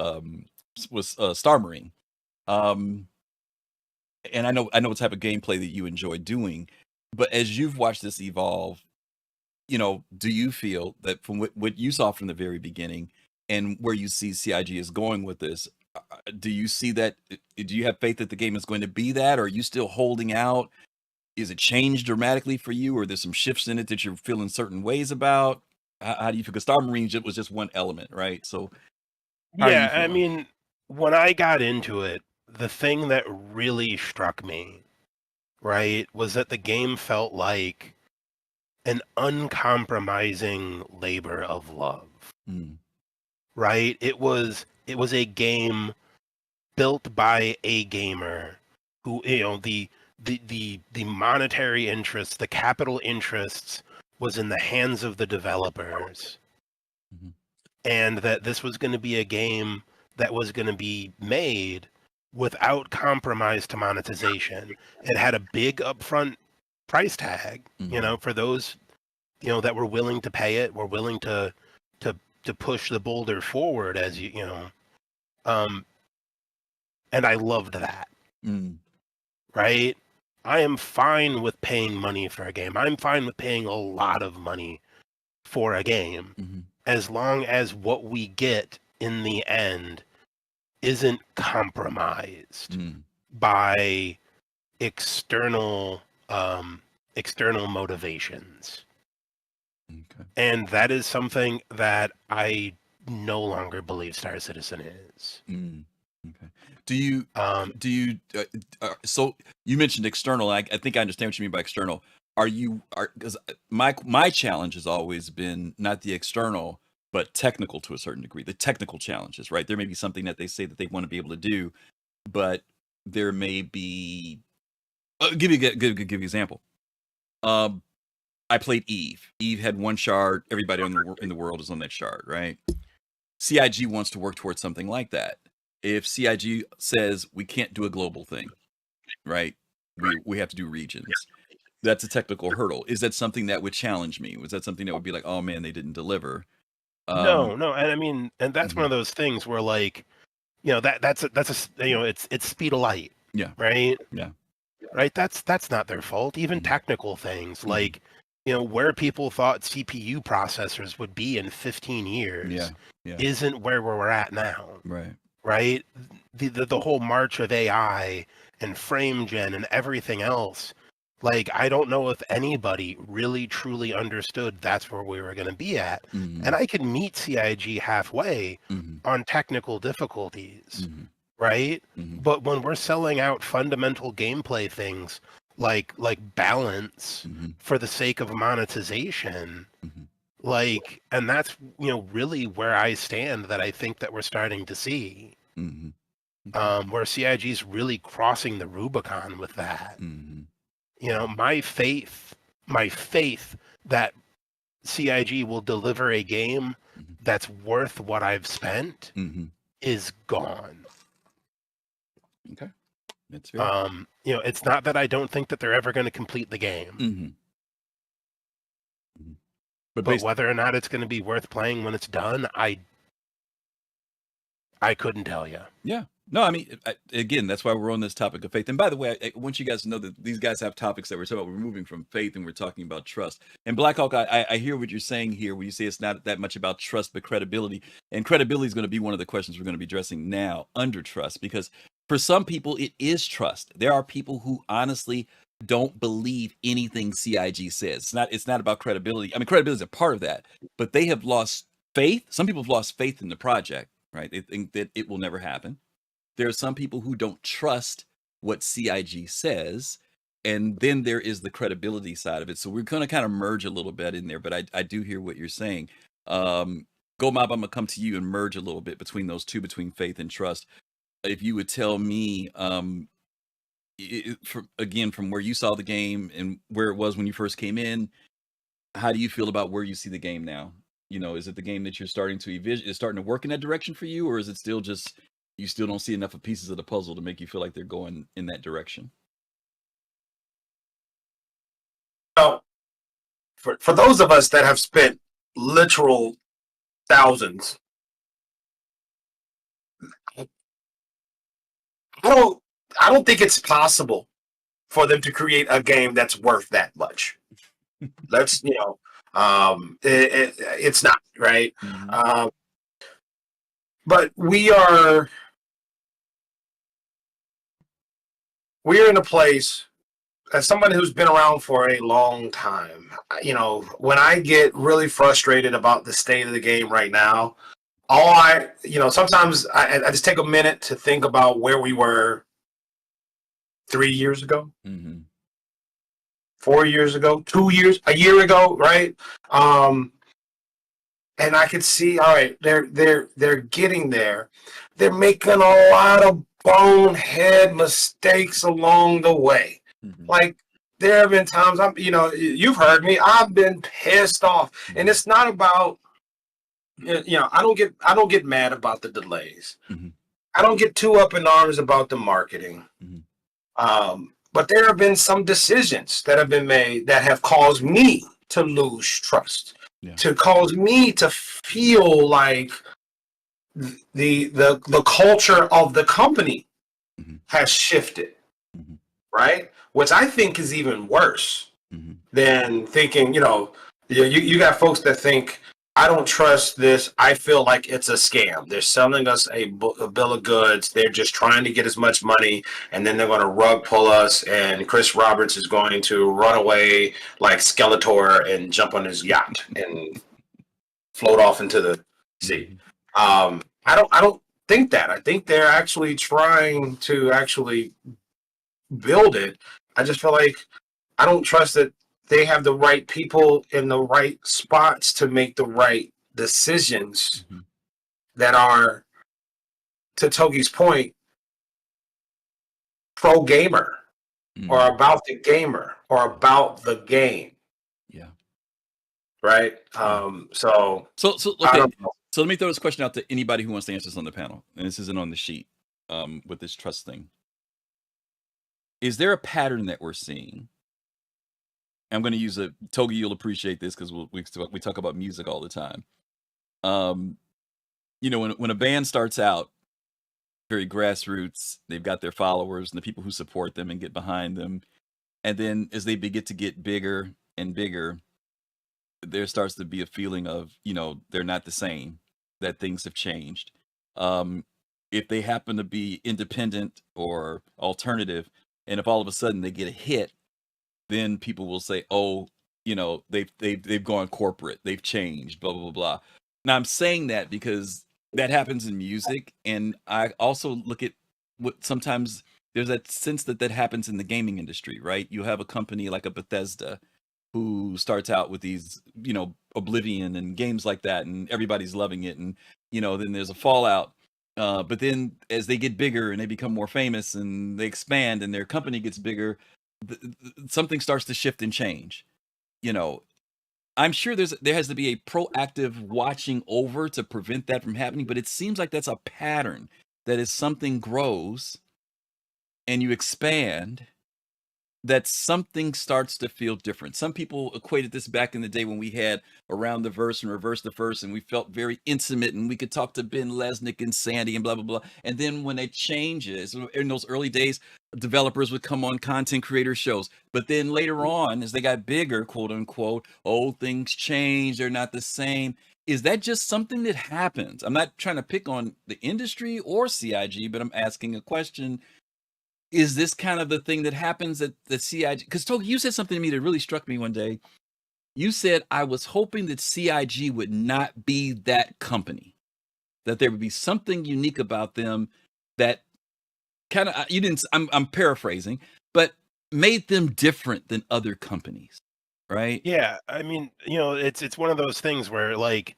Star Marine, and I know what type of gameplay that you enjoy doing. But as you've watched this evolve, do you feel that from what you saw from the very beginning and where you see CIG is going with this, do you see that? Do you have faith that the game is going to be that? Or are you still holding out? Is it changed dramatically for you? Or there's some shifts in it that you're feeling certain ways about? How do you feel? Because Star Marine was just one element, right? So, yeah, I mean, when I got into it, the thing that really struck me, right, was that the game felt like an uncompromising labor of love. Mm. Right? It was a game built by a gamer who, you know, the monetary interests, the capital interests was in the hands of the developers. Mhm. And that this was going to be a game that was going to be made without compromise to monetization. It had a big upfront price tag, you know, for those, you know, that were willing to pay it, were willing to push the boulder forward, as you know. And I loved that. Mm. Right? I am fine with paying money for a game. I'm fine with paying a lot of money for a game, Mm-hmm. as long as what we get in the end isn't compromised by external motivations. Okay. And that is something that I no longer believe Star Citizen is. Okay. Do you so you mentioned external. I think I understand what you mean by external. Because my challenge has always been not the external, but technical to a certain degree. The technical challenges, right? There may be something that they say that they want to be able to do, but there may be. Give you an example. I played Eve. Eve had one shard. Everybody in the world is on that shard, right? CIG wants to work towards something like that. If CIG says we can't do a global thing, right? We have to do regions. That's a technical hurdle. Is that something that would challenge me? Was that something that would be like, oh man, they didn't deliver? No, and I mean, and that's one of those things where, like, you know, that's a you know, it's speed of light. Yeah. Right. Yeah. Right. That's not their fault. Even technical things like, you know, where people thought CPU processors would be in 15 years isn't where we're at now. Right. Right. The whole march of AI and frame gen and everything else. Like, I don't know if anybody really truly understood that's where we were going to be at. And I could meet CIG halfway on technical difficulties, right? But when we're selling out fundamental gameplay things like balance for the sake of monetization, like, and that's, you know, really where I stand, that I think that we're starting to see, where CIG is really crossing the Rubicon with that. You know, my faith that CIG will deliver a game that's worth what I've spent is gone. Okay. That's fair. You know, it's not that I don't think that they're ever going to complete the game. But whether or not it's going to be worth playing when it's done, I couldn't tell you. Yeah. No, I mean, again, that's why we're on this topic of faith. And by the way, I want you guys to know that these guys have topics that we're talking about. We're moving from faith and we're talking about trust. And Blackhawk, I hear what you're saying here when you say it's not that much about trust, but credibility. And credibility is going to be one of the questions we're going to be addressing now under trust, because for some people, it is trust. There are people who honestly don't believe anything CIG says. It's not about credibility. I mean, credibility is a part of that, but they have lost faith. Some people have lost faith in the project, right? They think that it will never happen. There are some people who don't trust what CIG says, and then there is the credibility side of it. So we're going to kind of merge a little bit in there, but I do hear what you're saying. GoMob, I'm going to come to you and merge a little bit between those two, between faith and trust. If you would tell me, from where you saw the game and where it was when you first came in, how do you feel about where you see the game now? You know, is it the game that you're starting to work in that direction for you, or is it still just, you still don't see enough of pieces of the puzzle to make you feel like they're going in that direction? So, for those of us that have spent literal thousands, I don't think it's possible for them to create a game that's worth that much. Let's, you know, it's not, right. But we're in a place, as somebody who's been around for a long time, you know, when I get really frustrated about the state of the game right now, sometimes I just take a minute to think about where we were 3 years ago. 4 years ago, 2 years, a year ago, right? And I could see, all right, they're getting there. They're making a lot of bonehead mistakes along the way. Like there have been times you've heard me, I've been pissed off. And it's not about I don't get mad about the delays. I don't get too up in arms about the marketing. But there have been some decisions that have been made that have caused me to lose trust. To cause me to feel like the culture of the company has shifted, right? Which I think is even worse than thinking, you got folks that think, I don't trust this. I feel like it's a scam. They're selling us a bill of goods. They're just trying to get as much money, and then they're going to rug pull us, and Chris Roberts is going to run away like Skeletor and jump on his yacht and float off into the sea. I don't think that. I think they're actually trying to actually build it. I just feel like I don't trust that they have the right people in the right spots to make the right decisions that are, to Togi's point, pro gamer or about the gamer or about the game. Yeah. Right. So Okay. So let me throw this question out to anybody who wants to answer this on the panel, and this isn't on the sheet with this trust thing. Is there a pattern that we're seeing? I'm going to use Togi, you'll appreciate this because we talk about music all the time. When a band starts out very grassroots, they've got their followers and the people who support them and get behind them. And then as they begin to get bigger and bigger, there starts to be a feeling of, they're not the same, that things have changed. If they happen to be independent or alternative, and if all of a sudden they get a hit, then people will say, "Oh, they've gone corporate, they've changed, blah blah blah blah." Now I'm saying that because that happens in music, and I also look at what sometimes there's that sense that happens in the gaming industry, right? You have a company like a Bethesda who starts out with these, Oblivion and games like that, and everybody's loving it, and then there's a fallout. But then as they get bigger and they become more famous and they expand and their company gets bigger, something starts to shift and change. I'm sure there has to be a proactive watching over to prevent that from happening, but it seems like that's a pattern, that as something grows and you expand, that something starts to feel different. Some people equated this back in the day when we had Around the Verse and Reverse the Verse, and we felt very intimate and we could talk to Ben Lesnick and Sandy and blah, blah, blah. And then when it changes, in those early days, developers would come on content creator shows. But then later on, as they got bigger, quote unquote, things change, they're not the same. Is that just something that happens? I'm not trying to pick on the industry or CIG, but I'm asking a question. Is this kind of the thing that happens at the CIG? Because Togi, you said something to me that really struck me one day. You said, I was hoping that CIG would not be that company, that there would be something unique about them that kind of, I'm paraphrasing, but made them different than other companies, right? Yeah, I mean, it's one of those things where, like,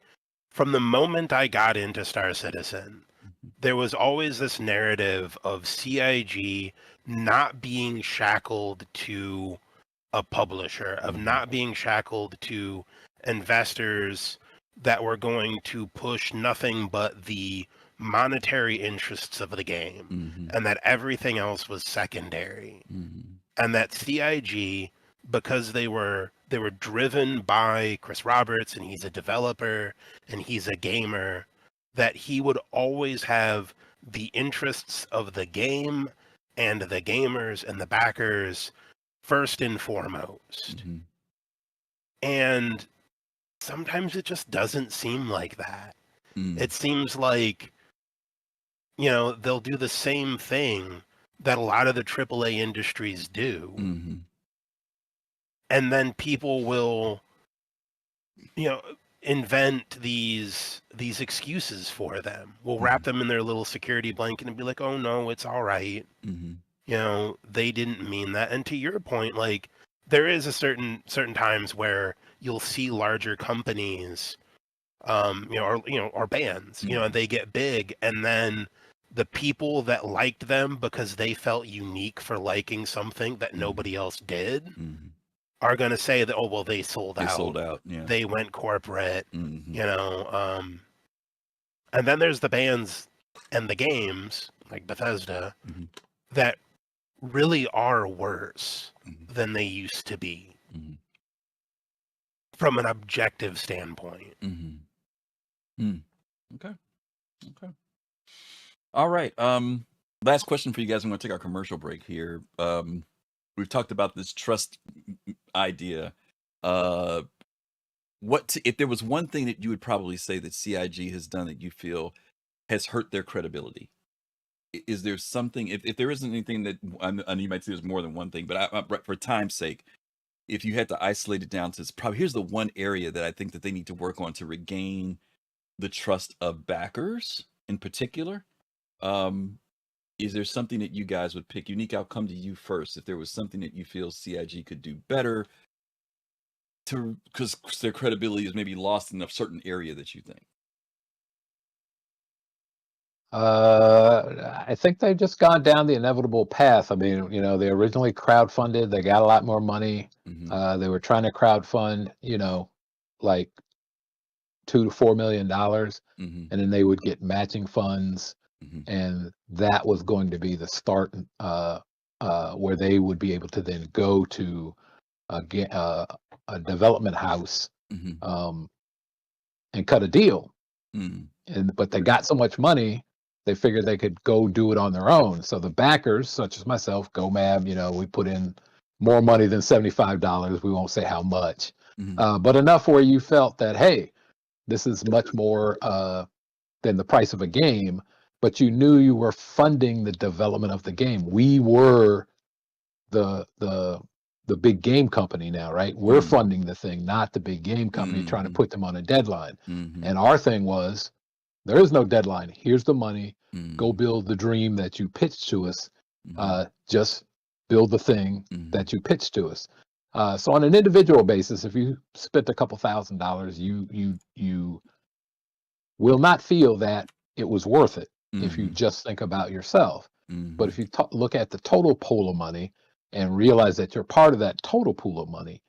from the moment I got into Star Citizen, there was always this narrative of CIG not being shackled to a publisher, of not being shackled to investors that were going to push nothing but the monetary interests of the game, and that everything else was secondary. And that CIG, because they were driven by Chris Roberts, and he's a developer and he's a gamer, that he would always have the interests of the game and the gamers and the backers first and foremost. And sometimes it just doesn't seem like that. It seems like, they'll do the same thing that a lot of the AAA industries do. And then people will, invent these excuses for them. We'll wrap them in their little security blanket and be like, oh no, it's all right. They didn't mean that. And to your point, like, there is a certain times where you'll see larger companies, or bands, and they get big, and then the people that liked them because they felt unique for liking something that nobody else did are going to say that, oh, well, they sold out. Yeah. They went corporate, and then there's the bands and the games like Bethesda that really are worse than they used to be from an objective standpoint. Okay. All right. Last question for you guys. I'm going to take our commercial break here. We've talked about this trust idea. If there was one thing that you would probably say that CIG has done that you feel has hurt their credibility? Is there something, if there isn't anything that, I know you might say there's more than one thing, but for time's sake, if you had to isolate it down to probably, here's the one area that I think that they need to work on to regain the trust of backers in particular. Is there something that you guys would pick? Younique, I'll come to you first. If there was something that you feel CIG could do better because their credibility is maybe lost in a certain area that you think. I think they've just gone down the inevitable path. I mean, they originally crowdfunded. They got a lot more money. They were trying to crowdfund, like $2 to $4 million, and then they would get matching funds, and that was going to be the start where they would be able to then go to a development house and cut a deal. But they got so much money, they figured they could go do it on their own. So the backers, such as myself, GoMab, we put in more money than $75. We won't say how much, but enough where you felt that, hey, this is much more than the price of a game, but you knew you were funding the development of the game. We were the big game company now, right? We're funding the thing, not the big game company trying to put them on a deadline. And our thing was, there is no deadline. Here's the money. Go build the dream that you pitched to us. Just build the thing that you pitched to us. So on an individual basis, if you spent a couple $1,000s, you will not feel that it was worth it if you just think about yourself. But if you look at the total pool of money and realize that you're part of that total pool of money,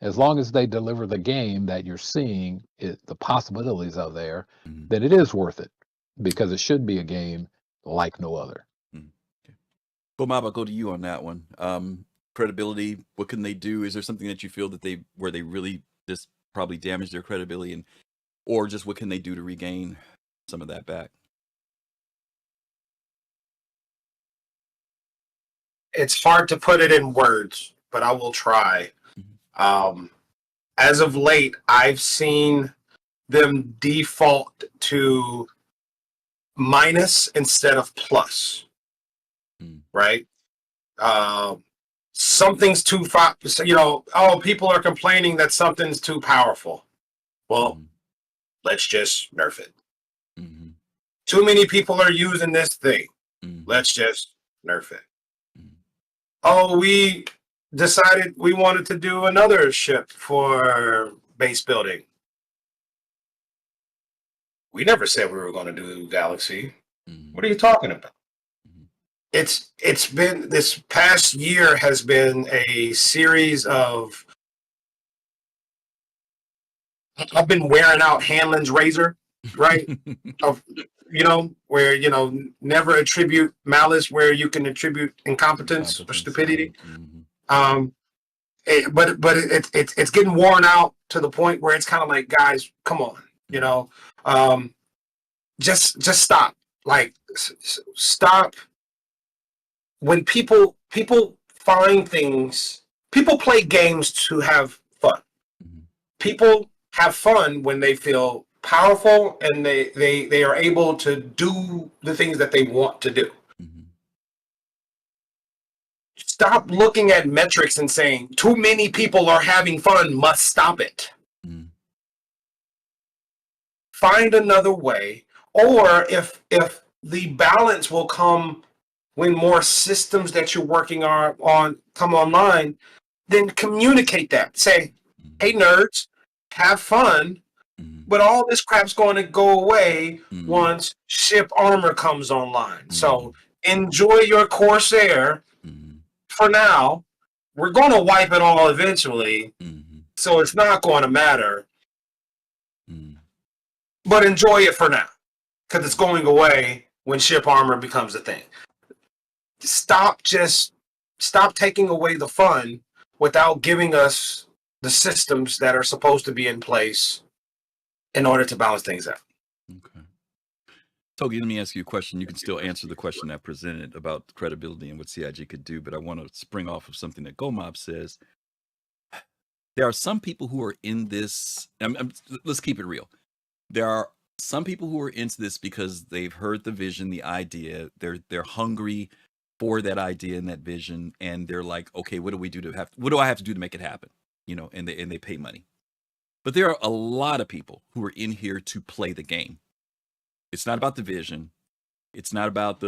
as long as they deliver the game that you're seeing, the possibilities are there, then it is worth it, because it should be a game like no other. Okay. Bob, I'll go to you on that one. Credibility, what can they do? Is there something that you feel that where they really just probably damaged their credibility, or just what can they do to regain some of that back? It's hard to put it in words, but I will try. As of late, I've seen them default to minus instead of plus, right? Something's too people are complaining that something's too powerful. Well, let's just nerf it. Too many people are using this thing. Let's just nerf it. Oh, we decided we wanted to do another ship for base building. We never said we were going to do Galaxy. What are you talking about? It's been, this past year has been a series of, I've been wearing out Hanlon's razor, right? Of where never attribute malice where you can attribute incompetence or stupidity. But it's getting worn out to the point where it's kind of like, guys, come on, just stop. Like, stop. When people find things, people play games to have fun. People have fun when they feel powerful and they are able to do the things that they want to do. Stop looking at metrics and saying too many people are having fun, must stop it. Find another way, or if the balance will come when more systems that you're working on come online, then communicate that. Say, hey, nerds, have fun, but all this crap's going to go away once ship armor comes online. So enjoy your Corsair for now. We're going to wipe it all eventually, so it's not going to matter. But enjoy it for now, because it's going away when ship armor becomes a thing. Stop taking away the fun without giving us the systems that are supposed to be in place in order to balance things out. Okay. Togi, let me ask you a question. You can still answer the question I presented about credibility and what CIG could do, but I want to spring off of something that GoMob says. There are some people who are in this. Let's keep it real. There are some people who are into this because they've heard the vision, the idea. They're hungry for that idea and that vision, and they're like, okay, what do I have to do to make it happen? You know, and they pay money. But there are a lot of people who are in here to play the game. It's not about the vision. It's not about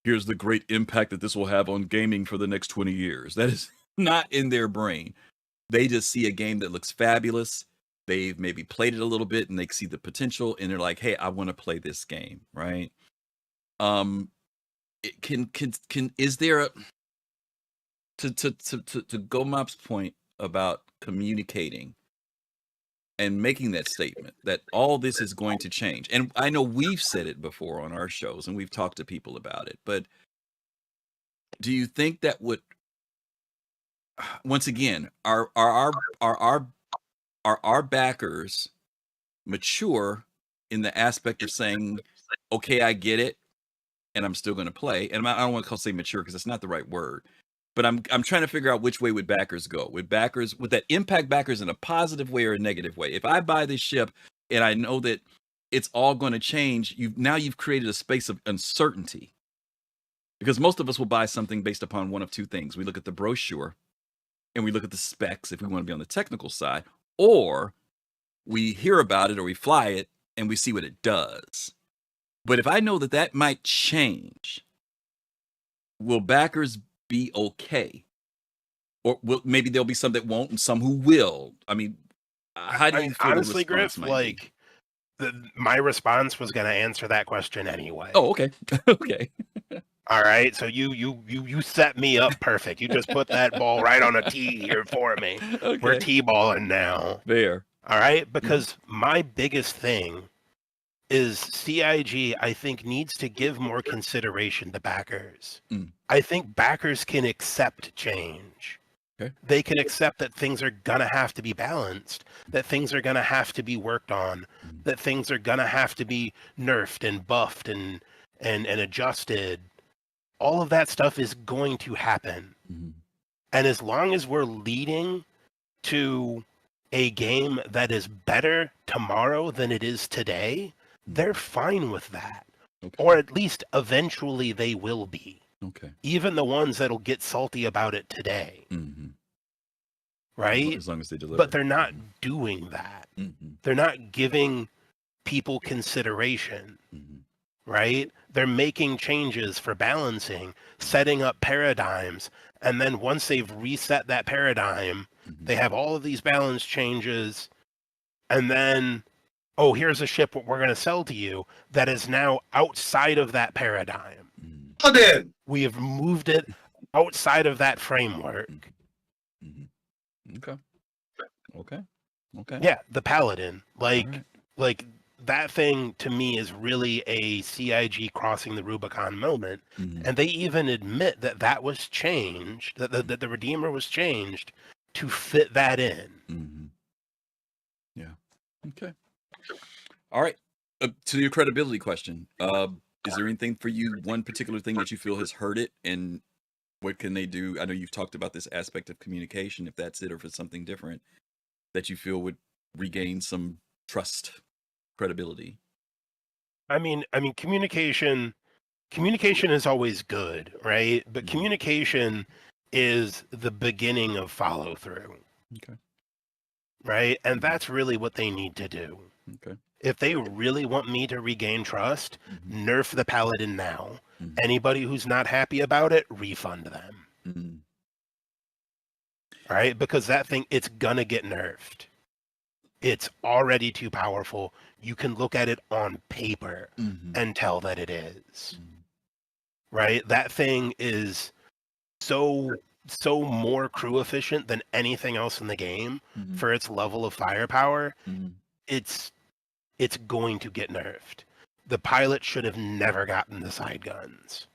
here's the great impact that this will have on gaming for the next 20 years. That is not in their brain. They just see a game that looks fabulous. They've maybe played it a little bit and they see the potential and they're like, hey, I want to play this game, right? Is there to GoMob's point about communicating and making that statement that all this is going to change? And I know we've said it before on our shows and we've talked to people about it, but do you think that would, once again, are our backers mature in the aspect of saying, okay, I get it, and I'm still going to play? And I don't want to say mature because that's not the right word, but I'm trying to figure out which way would backers go. Would that impact backers in a positive way or a negative way? If I buy this ship and I know that it's all going to change, you've created a space of uncertainty, because most of us will buy something based upon one of two things. We look at the brochure and we look at the specs if we want to be on the technical side, or we hear about it or we fly it and we see what it does. But if I know that might change, will backers be okay? Or maybe there'll be some that won't and some who will. I mean, how do you feel? Honestly, Griff, my response was going to answer that question anyway. Oh, okay. Okay. All right, so you set me up perfect. You just put that ball right on a tee here for me. Okay. We're tee-balling now. There. All right, because my biggest thing is CIG, I think, needs to give more consideration to backers. I think backers can accept change. Okay. They can accept that things are going to have to be balanced, that things are going to have to be worked on, that things are going to have to be nerfed and buffed and adjusted. All of that stuff is going to happen. And as long as we're leading to a game that is better tomorrow than it is today, they're fine with that. Okay. Or at least eventually they will be. Okay. Even the ones that'll get salty about it today. Right? As long as they deliver. But they're not doing that. They're not giving people consideration. Right? They're making changes for balancing, setting up paradigms, and then once they've reset that paradigm, they have all of these balance changes, and then, oh, here's a ship we're going to sell to you that is now outside of that paradigm. We have moved it outside of that framework. Okay. Yeah, the Paladin. Like that thing to me is really a CIG crossing the Rubicon moment. And they even admit that was changed, that the Redeemer was changed to fit that in. Yeah. Okay. All right. To your credibility question, is there anything for you, one particular thing that you feel has hurt it, and what can they do? I know you've talked about this aspect of communication, if that's it or if it's something different that you feel would regain some trust, credibility. I mean communication is always good, right? But communication is the beginning of follow through. Okay. Right? And that's really what they need to do. Okay. If they really want me to regain trust, nerf the Paladin now. Anybody who's not happy about it, refund them. right? Because that thing, it's gonna get nerfed. It's already too powerful. You can look at it on paper and tell that it is. Right? That thing is so more crew efficient than anything else in the game for its level of firepower. It's going to get nerfed. The pilot should have never gotten the side guns.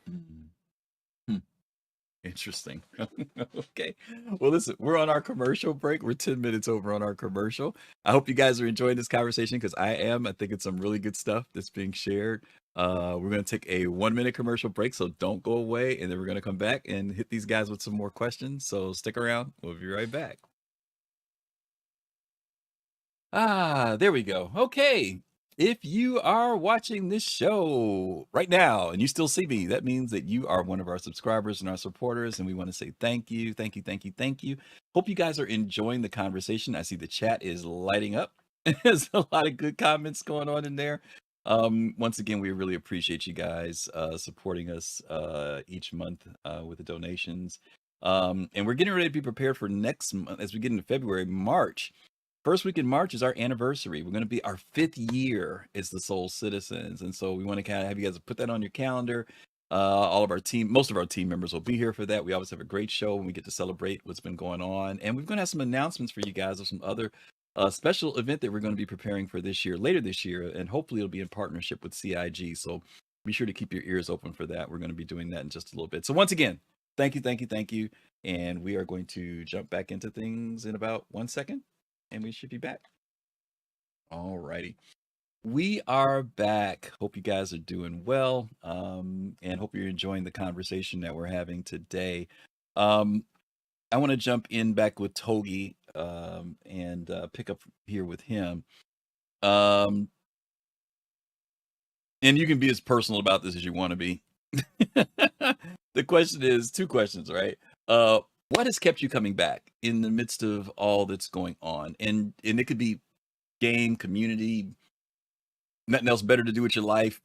Interesting. Okay. Well, listen, we're on our commercial break. We're 10 minutes over on our commercial. I hope you guys are enjoying this conversation because I am. I think it's some really good stuff that's being shared. We're going to take a 1-minute commercial break, so don't go away. And then we're going to come back and hit these guys with some more questions. So stick around. We'll be right back. There we go. Okay. If you are watching this show right now and you still see me, that means that you are one of our subscribers and our supporters, and we want to say thank you, thank you, thank you, thank you. Hope you guys are enjoying the conversation. I see the chat is lighting up. There's a lot of good comments going on in there. Once again, we really appreciate you guys supporting us each month with the donations. And we're getting ready to be prepared for next month as we get into February, March. First week in March is our anniversary. We're going to be our 5th year as the Soul Citizens. And so we want to kind of have you guys put that on your calendar. All of our team, most of our team members will be here for that. We always have a great show when we get to celebrate what's been going on. And we're going to have some announcements for you guys of some other special event that we're going to be preparing for this year, later this year. And hopefully it'll be in partnership with CIG. So be sure to keep your ears open for that. We're going to be doing that in just a little bit. So once again, thank you, thank you, thank you. And we are going to jump back into things in about 1 second. And we should be back. All righty. We are back. Hope you guys are doing well. And hope you're enjoying the conversation that we're having today. I want to jump in back with Togi and pick up here with him. And you can be as personal about this as you want to be. The question is 2 questions, right? What has kept you coming back in the midst of all that's going on? And it could be game, community, nothing else better to do with your life,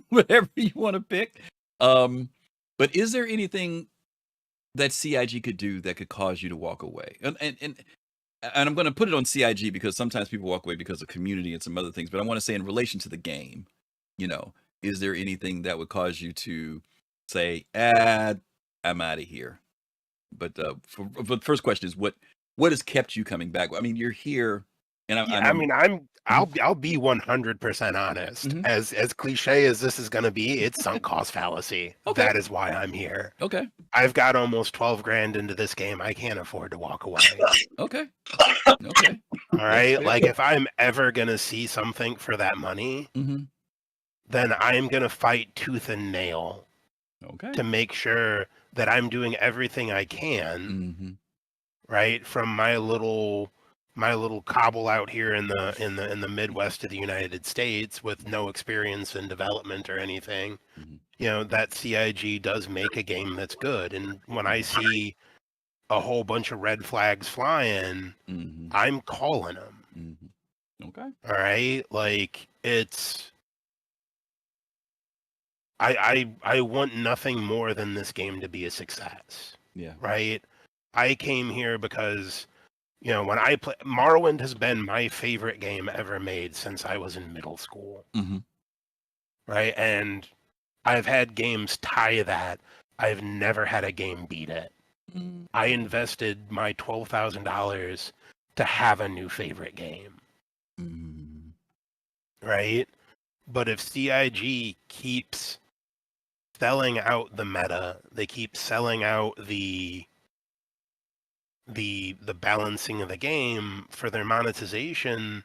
whatever you want to pick. But is there anything that CIG could do that could cause you to walk away? And I'm going to put it on CIG because sometimes people walk away because of community and some other things. But I want to say in relation to the game, is there anything that would cause you to say, I'm out of here? But for the first question is what has kept you coming back? I mean, you're here, and I'll be 100% honest. As cliche as this is going to be, it's sunk cost fallacy. Okay. That is why I'm here. Okay. I've got almost 12 grand into this game. I can't afford to walk away. Okay. Okay. All right. Like if I'm ever going to see something for that money, then I'm going to fight tooth and nail. Okay. To make sure that I'm doing everything I can, right, from my little cobble out here in the Midwest of the United States with no experience in development or anything. That CIG does make a game that's good, and when I see a whole bunch of red flags flying, I'm calling them. Okay. All right, like it's. I want nothing more than this game to be a success. Yeah. Right? I came here because, when I play, Morrowind has been my favorite game ever made since I was in middle school. Right? And I've had games tie that. I've never had a game beat it. I invested my $12,000 to have a new favorite game. Right? But if CIG keeps selling out the meta, they keep selling out the balancing of the game for their monetization,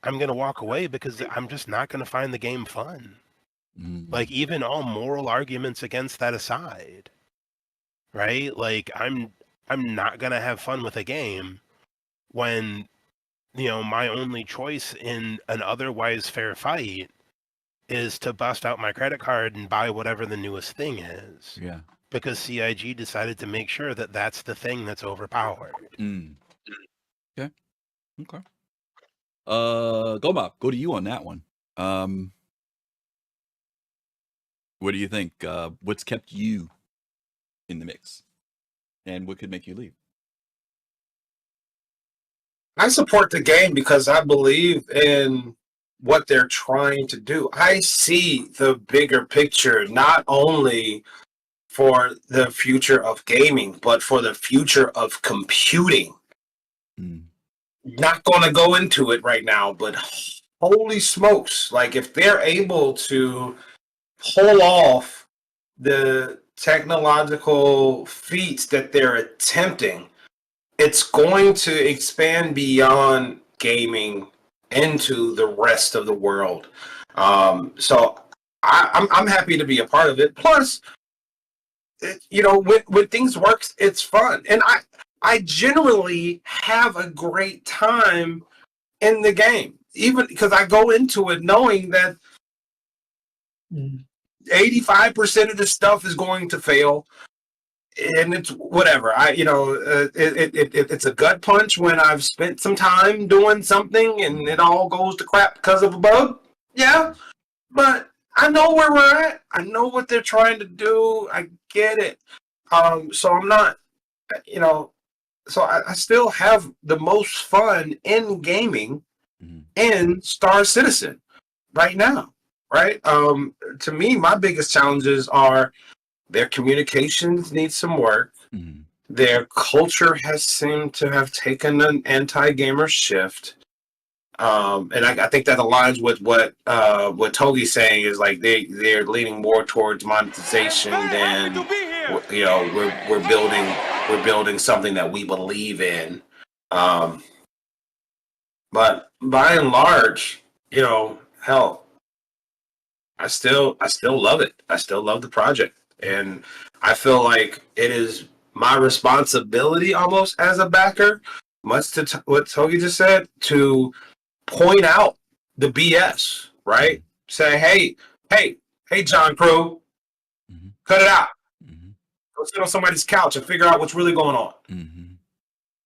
I'm going to walk away because I'm just not going to find the game fun. Like even all moral arguments against that aside, right? Like I'm not going to have fun with a game when my only choice in an otherwise fair fight is to bust out my credit card and buy whatever the newest thing is. Yeah. Because CIG decided to make sure that that's the thing that's overpowered. Okay. GoamATL, go to you on that one. What do you think? What's kept you in the mix? And what could make you leave? I support the game because I believe in what they're trying to do. I see the bigger picture, not only for the future of gaming, but for the future of computing. Not going to go into it right now, but holy smokes. Like, if they're able to pull off the technological feats that they're attempting, it's going to expand beyond gaming into the rest of the world. So I'm happy to be a part of it. Plus, when things work, it's fun, and I generally have a great time in the game, even because I go into it knowing that 85% of the stuff is going to fail. And it's whatever. It's a gut punch when I've spent some time doing something and it all goes to crap because of a bug. Yeah, but I know where we're at. I know what they're trying to do. I get it. So I'm not, so I still have the most fun in gaming in Star Citizen right now. Right. To me, my biggest challenges are their communications need some work. Their culture has seemed to have taken an anti-gamer shift. And I think that aligns with what Togi's saying, is like they're leaning more towards monetization than we're building something that we believe in. But by and large, hell, I still love it. I still love the project. And I feel like it is my responsibility almost as a backer, much to what Togi just said, to point out the BS, right? Say, hey, John Crew, cut it out. Go sit on somebody's couch and figure out what's really going on.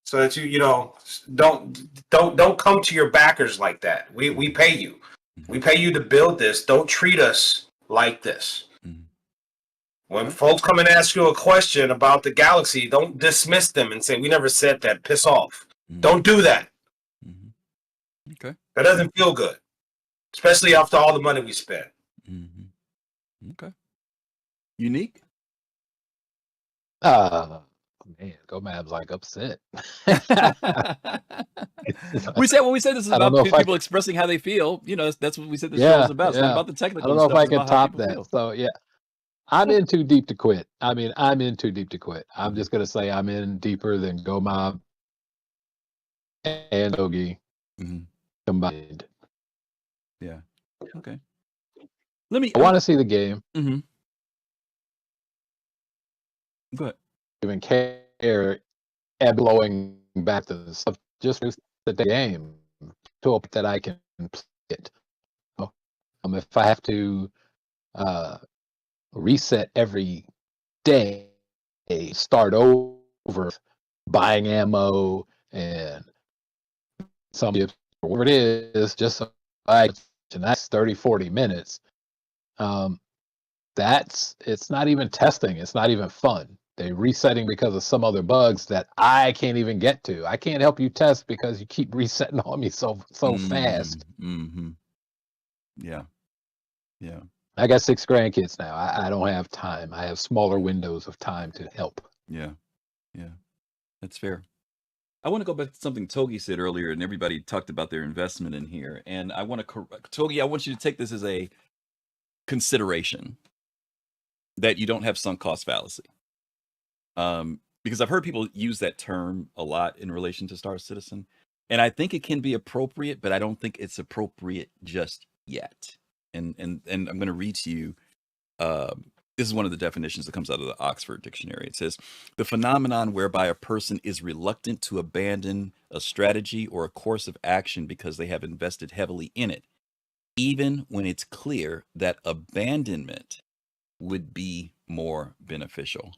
So that don't come to your backers like that. We pay you. We pay you to build this. Don't treat us like this. When folks come and ask you a question about the galaxy, don't dismiss them and say, we never said that. Piss off. Don't do that. Okay. That doesn't feel good, especially after all the money we spent. Okay. Younique? Man, GoMab's like upset. we said this is I don't about know if people expressing how they feel. That's what we said this show Yeah, is about. It's not yeah. about the I technical don't know if stuff. I It's can about how top people that. feel. So yeah, I'm in too deep to quit. I'm in too deep to quit. I'm just gonna say I'm in deeper than GoMab and Togi combined. Yeah. Okay. I want to see the game. Go ahead. Even care and blowing back the stuff just the game to hope that I can play it. If I have to reset every day, start over, buying ammo and some whatever it is, just so and that's 30-40 minutes. It's not even testing. It's not even fun. They're resetting because of some other bugs that I can't even get to. I can't help you test because you keep resetting on me so fast. Yeah. I got 6 grandkids now. I don't have time. I have smaller windows of time to help. Yeah. That's fair. I want to go back to something Togi said earlier, and everybody talked about their investment in here. And I want to Togi, I want you to take this as a consideration that you don't have sunk cost fallacy. Because I've heard people use that term a lot in relation to Star Citizen, and I think it can be appropriate, but I don't think it's appropriate just yet. And I'm going to read to you. This is one of the definitions that comes out of the Oxford Dictionary. It says, the phenomenon whereby a person is reluctant to abandon a strategy or a course of action because they have invested heavily in it, even when it's clear that abandonment would be more beneficial.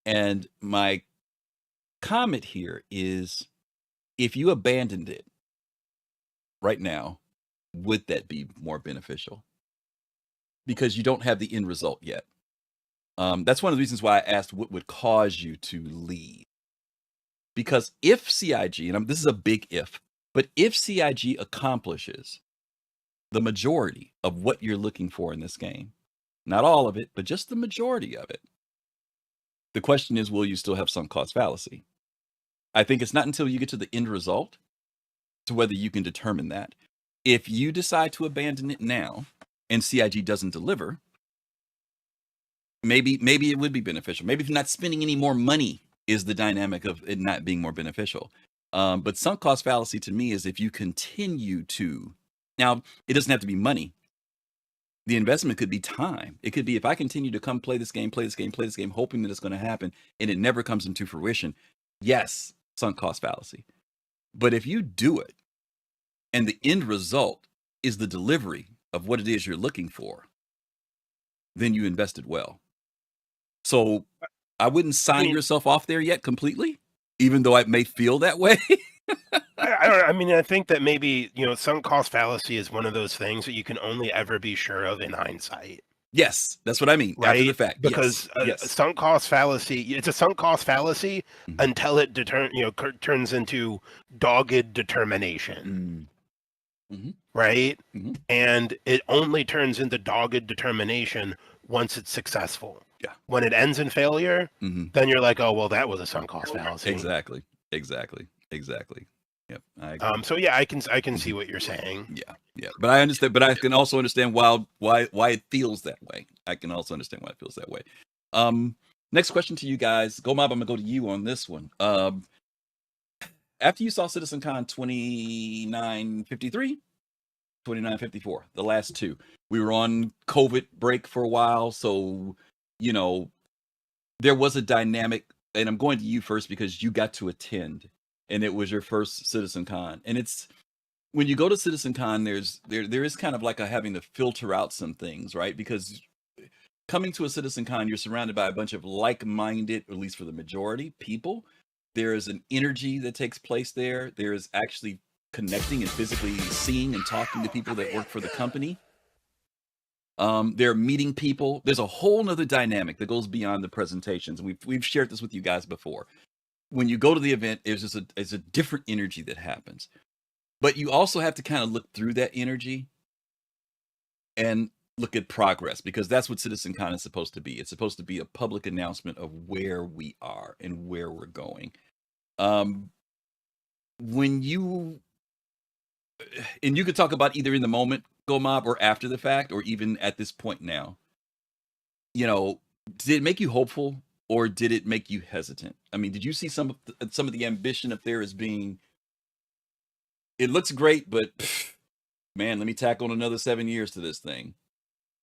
And my comment here is, if you abandoned it right now, would that be more beneficial? Because you don't have the end result yet. That's one of the reasons why I asked what would cause you to leave. Because if CIG, and this is a big if, but if CIG accomplishes the majority of what you're looking for in this game, not all of it, but just the majority of it, the question is, will you still have sunk cost fallacy? I think it's not until you get to the end result to whether you can determine that. If you decide to abandon it now and CIG doesn't deliver, maybe it would be beneficial. Maybe if you're not spending any more money is the dynamic of it not being more beneficial. But sunk cost fallacy to me is if you continue to, now it doesn't have to be money. The investment could be time. It could be if I continue to come play this game, hoping that it's going to happen and it never comes into fruition. Yes, sunk cost fallacy. But if you do it and the end result is the delivery of what it is you're looking for, then you invested well. So I wouldn't sign yourself off there yet completely, even though I may feel that way. I think that maybe, sunk cost fallacy is one of those things that you can only ever be sure of in hindsight. Yes, that's what I mean. Right? After the fact. Because yes. Sunk cost fallacy, it's a sunk cost fallacy until it turns into dogged determination. Right? And it only turns into dogged determination once it's successful. Yeah. When it ends in failure, then you're like, oh, well, that was a sunk cost fallacy. Exactly. Yep. So yeah, I can see what you're saying. Yeah. But I understand. But I can also understand why it feels that way. I can also understand why it feels that way. Next question to you guys. GoMob, I'm gonna go to you on this one. After you saw CitizenCon 2953, 2954, the last two, we were on COVID break for a while, so there was a dynamic. And I'm going to you first because you got to attend, and it was your first CitizenCon. And it's when you go to CitizenCon, there is kind of like having to filter out some things, right? Because coming to a CitizenCon, you're surrounded by a bunch of like-minded, at least for the majority, people. There is an energy that takes place there. There is actually connecting and physically seeing and talking to people that work for the company. They're meeting people. There's a whole nother dynamic that goes beyond the presentations. We've shared this with you guys before. When you go to the event, it's a different energy that happens. But you also have to kind of look through that energy and look at progress, because that's what CitizenCon is supposed to be. It's supposed to be a public announcement of where we are and where we're going. When you could talk about either in the moment, GoMob, or after the fact, or even at this point now, did it make you hopeful or did it make you hesitant? I mean, did you see some of the ambition up there as being, it looks great, but man, let me tack on another 7 years to this thing?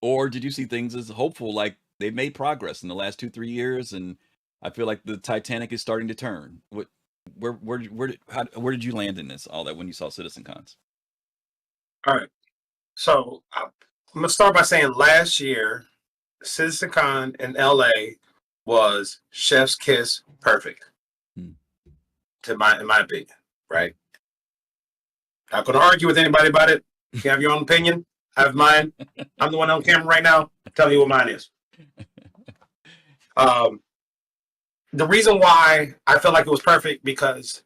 Or did you see things as hopeful, like they've made progress in the last 2-3 years, and I feel like the Titanic is starting to turn? Where did you land in this, all that, when you saw CitizenCons? All right. So I'm going to start by saying last year, CitizenCon in LA was chef's kiss perfect. In my opinion, right? Not going to argue with anybody about it. You have your own opinion. I have mine. I'm the one on camera right now telling you what mine is. The reason why I feel like it was perfect, because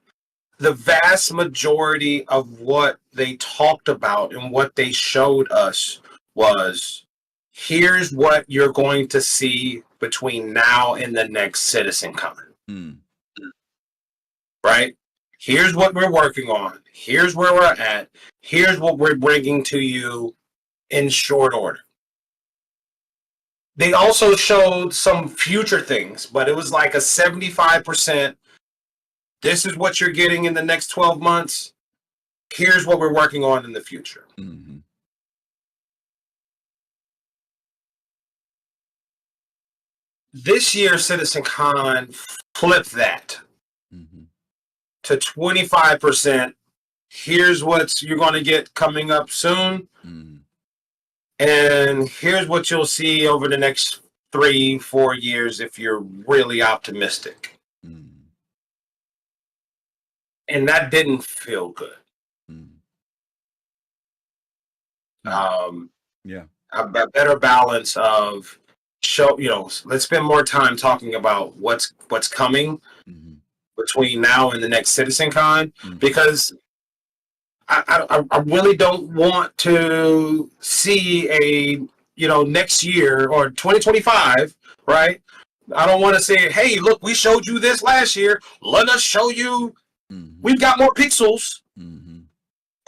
the vast majority of what they talked about and what they showed us was, here's what you're going to see between now and the next CitizenCon. Right? Here's what we're working on. Here's where we're at. Here's what we're bringing to you in short order. They also showed some future things, but it was like a 75%. This is what you're getting in the next 12 months. Here's what we're working on in the future. This year, CitizenCon flipped that to 25%. Here's what you're going to get coming up soon. And here's what you'll see over the next 3-4 years if you're really optimistic. And that didn't feel good. A better balance of let's spend more time talking about what's coming, between now and the next CitizenCon, because I really don't want to see a, next year or 2025, right? I don't want to say, hey, look, we showed you this last year. Let us show you. We've got more pixels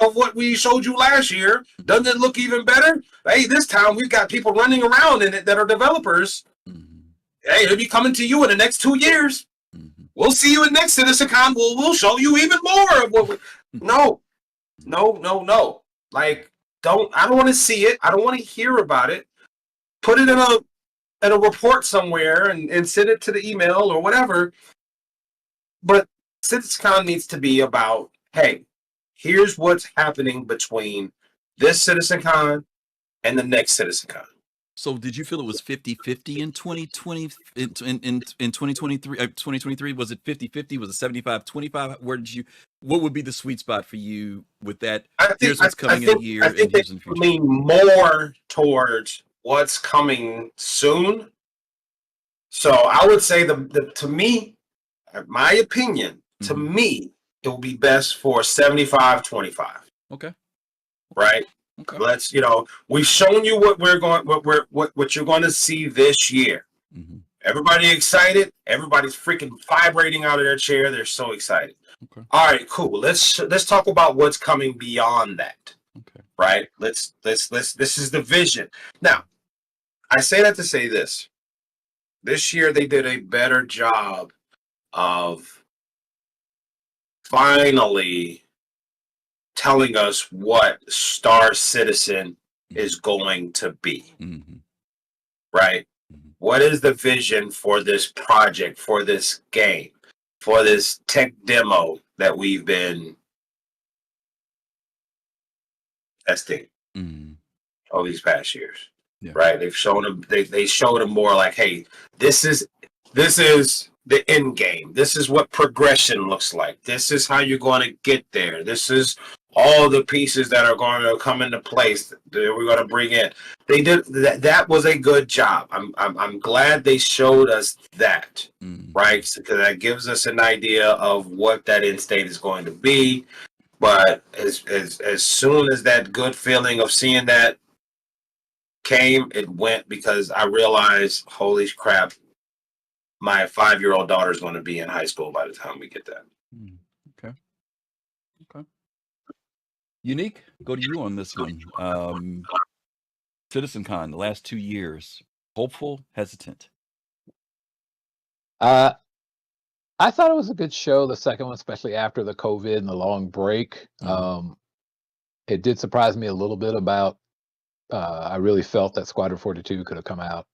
of what we showed you last year. Doesn't it look even better? Hey, this time we've got people running around in it that are developers. Hey, it'll be coming to you in the next 2 years. We'll see you at next CitizenCon. We'll show you even more of what we... No. Like, I don't want to see it. I don't want to hear about it. Put it in a report somewhere and send it to the email or whatever. But CitizenCon needs to be about, hey, here's what's happening between this CitizenCon and the next CitizenCon. So did you feel it was 50-50 in 2020 in 2023 2023? Was it 50-50? Was it 75-25? What would be the sweet spot for you with that? Here's what's coming in a year and here's in the future. Lean more towards what's coming soon. So I would say to me, my opinion, to me, it will be best for 75-25. Okay. Right? Okay. Let's, we've shown you what what you're going to see this year. Everybody excited. Everybody's freaking vibrating out of their chair. They're so excited. Okay. All right, cool. Let's talk about what's coming beyond that. Okay. Right? This is the vision. Now, I say that to say this. This year they did a better job of finally telling us what Star Citizen is going to be. Right? What is the vision for this project, for this game, for this tech demo that we've been testing all these past years? Yeah. Right? They've shown them. They showed them more like, hey, this is the end game. This is what progression looks like. This is how you're going to get there. This is all the pieces that are going to come into place that we're going to bring in. They did that was a good job. I'm glad they showed us that, right? Because that gives us an idea of what that end state is going to be. But as soon as that good feeling of seeing that came, it went, because I realized, holy crap, my 5-year-old daughter is going to be in high school by the time we get that. Okay. Younique, go to you on this one. CitizenCon, the last 2 years, hopeful, hesitant? I thought it was a good show, the second one, especially after the COVID and the long break. It did surprise me a little bit about, I really felt that Squadron 42 could have come out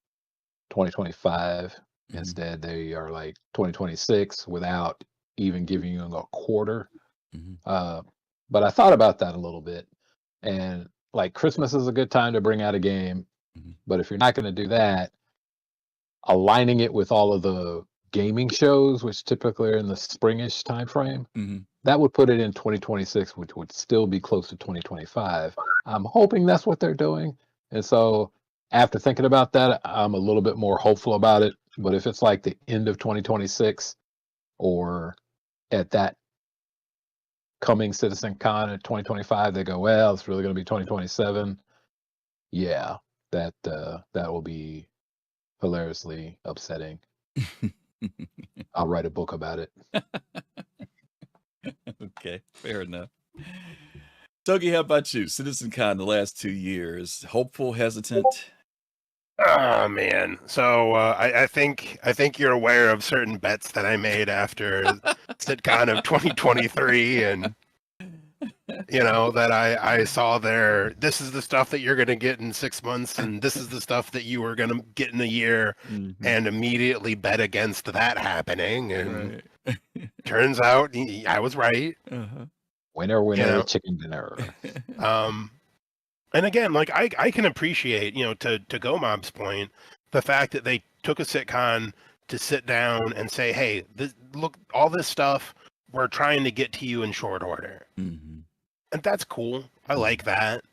2025. Instead, they are like 2026 without even giving you a quarter. But I thought about that a little bit. And like, Christmas is a good time to bring out a game. But if you're not going to do that, aligning it with all of the gaming shows, which typically are in the springish time frame, that would put it in 2026, which would still be close to 2025. I'm hoping that's what they're doing. And so after thinking about that, I'm a little bit more hopeful about it. But if it's like the end of 2026 or at that coming CitizenCon in 2025, they go, well, it's really going to be 2027. Yeah, that will be hilariously upsetting. I'll write a book about it. Okay, fair enough. Togi, how about you? CitizenCon the last 2 years, hopeful, hesitant? Oh man! So I think you're aware of certain bets that I made after CitCon of 2023, and that I saw there. This is the stuff that you're gonna get in 6 months, and this is the stuff that you were gonna get in a year, and immediately bet against that happening. And turns out I was right. Winner, chicken dinner. And again, like I can appreciate, to GoMob's point, the fact that they took a CitCon to sit down and say, hey, look, all this stuff we're trying to get to you in short order. And that's cool. I like that.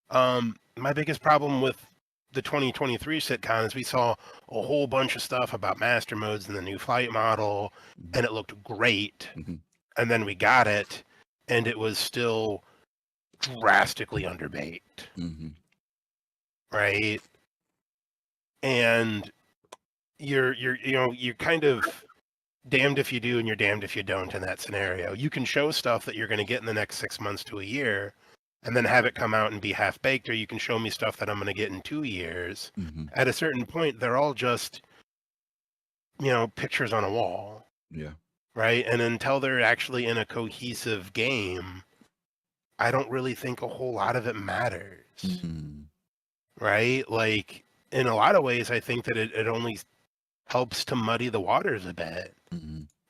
My biggest problem with the 2023 sitcoms, we saw a whole bunch of stuff about master modes and the new flight model, and it looked great. And then we got it, and it was still drastically underbaked, right? And you're kind of damned if you do and you're damned if you don't in that scenario. You can show stuff that you're going to get in the next 6 months to a year, and then have it come out and be half baked, or you can show me stuff that I'm going to get in 2 years. At a certain point, they're all just, pictures on a wall. Yeah. Right? And until they're actually in a cohesive game, I don't really think a whole lot of it matters. Right? Like, in a lot of ways, I think that it only helps to muddy the waters a bit.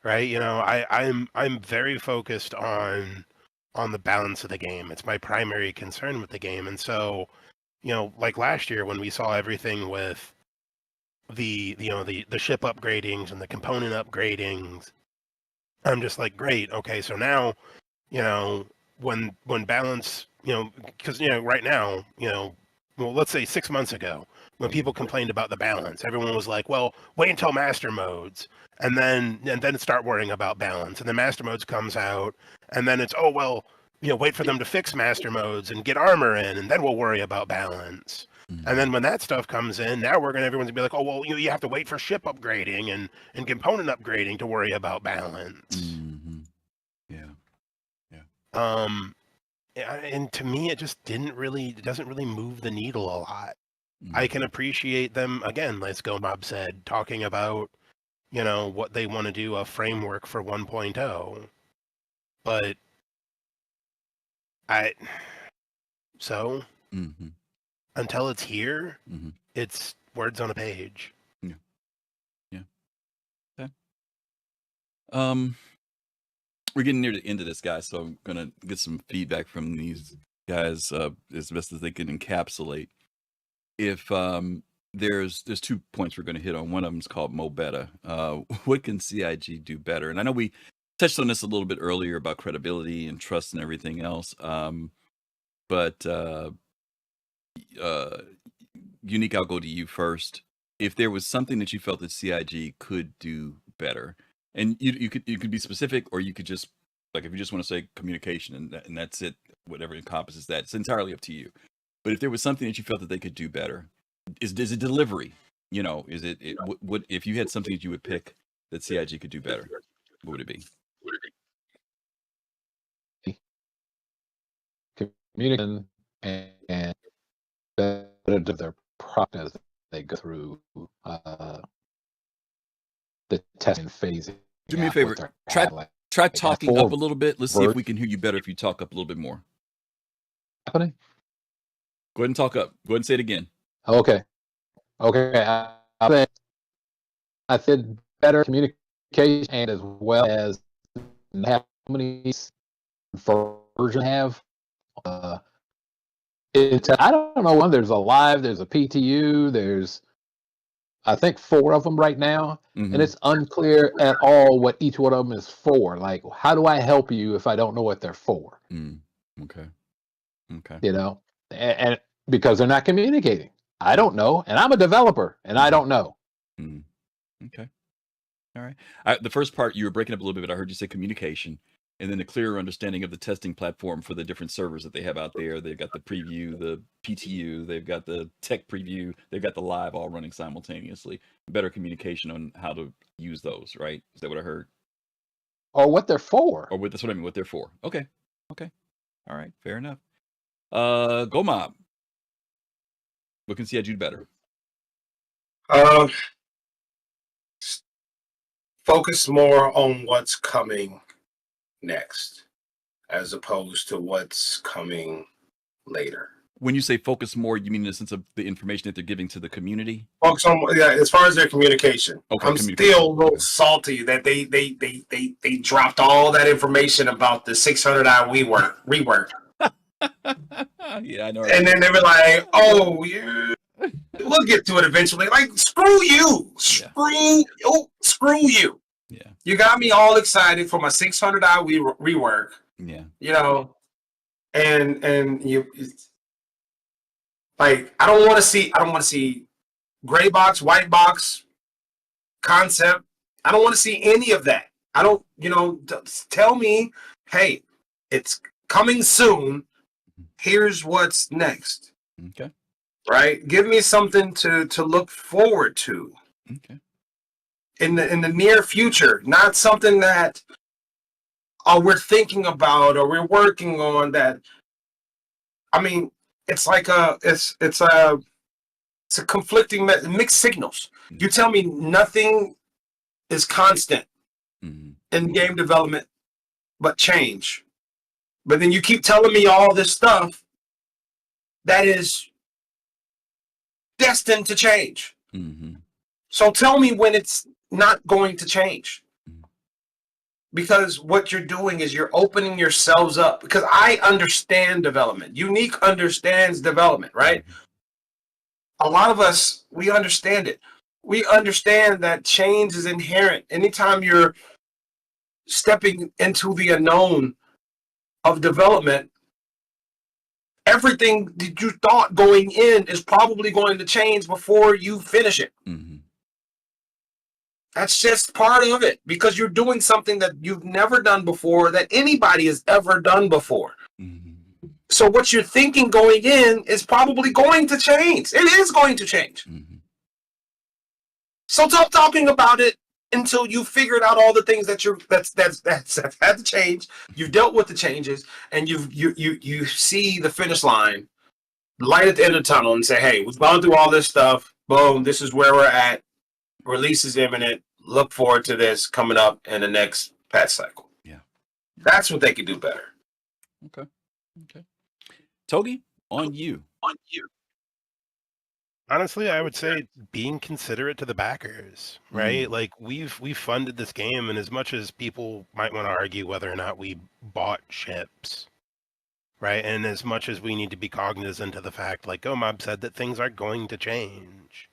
Right? I'm very focused on the balance of the game. It's my primary concern with the game. And so, like last year when we saw everything with the ship upgradings and the component upgradings, I'm just like, great, okay, so now, when balance, because right now, well, let's say 6 months ago, when people complained about the balance, everyone was like, well, wait until master modes and then start worrying about balance. And then master modes comes out, and then it's, oh, well, wait for them to fix master modes and get armor in, and then we'll worry about balance. And then when that stuff comes in, now everyone's gonna be like, oh, well, you have to wait for ship upgrading and component upgrading to worry about balance. And to me, it just doesn't really move the needle a lot. I can appreciate them, again, as GoamATL said, talking about, what they want to do, a framework for 1.0. But until it's here, it's words on a page. Yeah. Okay. We're getting near the end of this, guys, so I'm gonna get some feedback from these guys as best as they can encapsulate. If there's 2 points we're going to hit on. One of them is called Mo Better. What can CIG do better? And I know we touched on this a little bit earlier about credibility and trust and everything else. But Younique, I'll go to you first. If there was something that you felt that CIG could do better, and you could be specific, or you could just, like, if you just want to say communication and that's it, whatever encompasses that, it's entirely up to you. But if there was something that you felt that they could do better, is it delivery? Is it what if you had something that you would pick that CIG could do better, what would it be? Communication and better to their process as they go through the testing phase. Do me a favor. Try talking up a little bit. Let's see if we can hear you better if you talk up a little bit more. Happening? Go ahead and talk up. Go ahead and say it again. Okay. I said better communication, and as well as how many version have. I don't know when. There's a live. There's a PTU. There's, I think, 4 of them right now, and it's unclear at all what each one of them is for. Like, how do I help you if I don't know what they're for? Okay. And because they're not communicating. I don't know, and I'm a developer, and I don't know. Okay. All right. The first part, you were breaking up a little bit. I heard you say communication, and then a clearer understanding of the testing platform for the different servers that they have out there. They've got the preview, the PTU, they've got the tech preview, they've got the live, all running simultaneously. Better communication on how to use those, right? Is that what I heard? Or what they're for. That's what I mean, what they're for. Okay. All right, fair enough. GoamATL. What can CIG do better? Focus more on what's coming next, as opposed to what's coming later. When you say focus more, you mean in the sense of the information that they're giving to the community? Focus on, as far as their communication. Okay, I'm still a little salty that they dropped all that information about the 600i rework. Yeah, I know. And then they were like, "Oh, yeah, we'll get to it eventually." Like, screw you, screw you. Yeah, you got me all excited for my 600i rework. Yeah, And you. Like, I don't want to see gray box, white box, concept. I don't want to see any of that. I don't, tell me, hey, it's coming soon. Here's what's next. Okay. Right? Give me something to look forward to. Okay. In the near future, not something that we're thinking about or we're working on. That, I mean, it's like it's a conflicting mixed signals. Mm-hmm. You tell me nothing is constant in game development but change, but then you keep telling me all this stuff that is destined to change. So tell me when it's not going to change. Because what you're doing is you're opening yourselves up. Because I understand development. Younique understands development, right? A lot of us, we understand it. We understand that change is inherent. Anytime you're stepping into the unknown of development, everything that you thought going in is probably going to change before you finish it. That's just part of it, because you're doing something that you've never done before, that anybody has ever done before. So what you're thinking going in is probably going to change. It is going to change. So stop talking about it until you figured out all the things that's had to change. You've dealt with the changes, and you see the finish line, light at the end of the tunnel, and say, hey, we've gone through all this stuff. Boom, this is where we're at. Release is imminent. Look forward to this coming up in the next patch cycle. Yeah. That's what they could do better. Okay. Togi, on you. Honestly, I would say being considerate to the backers, right? Like we've funded this game, and as much as people might want to argue whether or not we bought ships, right? And as much as we need to be cognizant of the fact, like GoMob said, that things are going to change,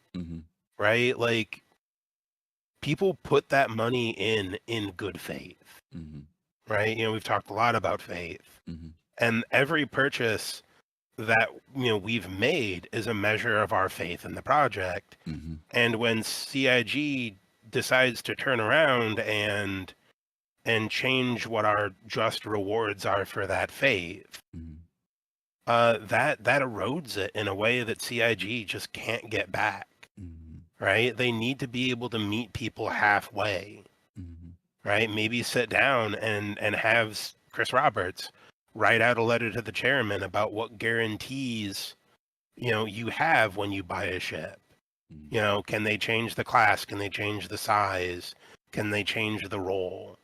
right? Like, people put that money in good faith, right? We've talked a lot about faith, and every purchase that we've made is a measure of our faith in the project. And when CIG decides to turn around and change what our just rewards are for that faith, that erodes it in a way that CIG just can't get back. Right? They need to be able to meet people halfway, right? Maybe sit down and have Chris Roberts write out a letter to the chairman about what guarantees, you have when you buy a ship. Can they change the class? Can they change the size? Can they change the role?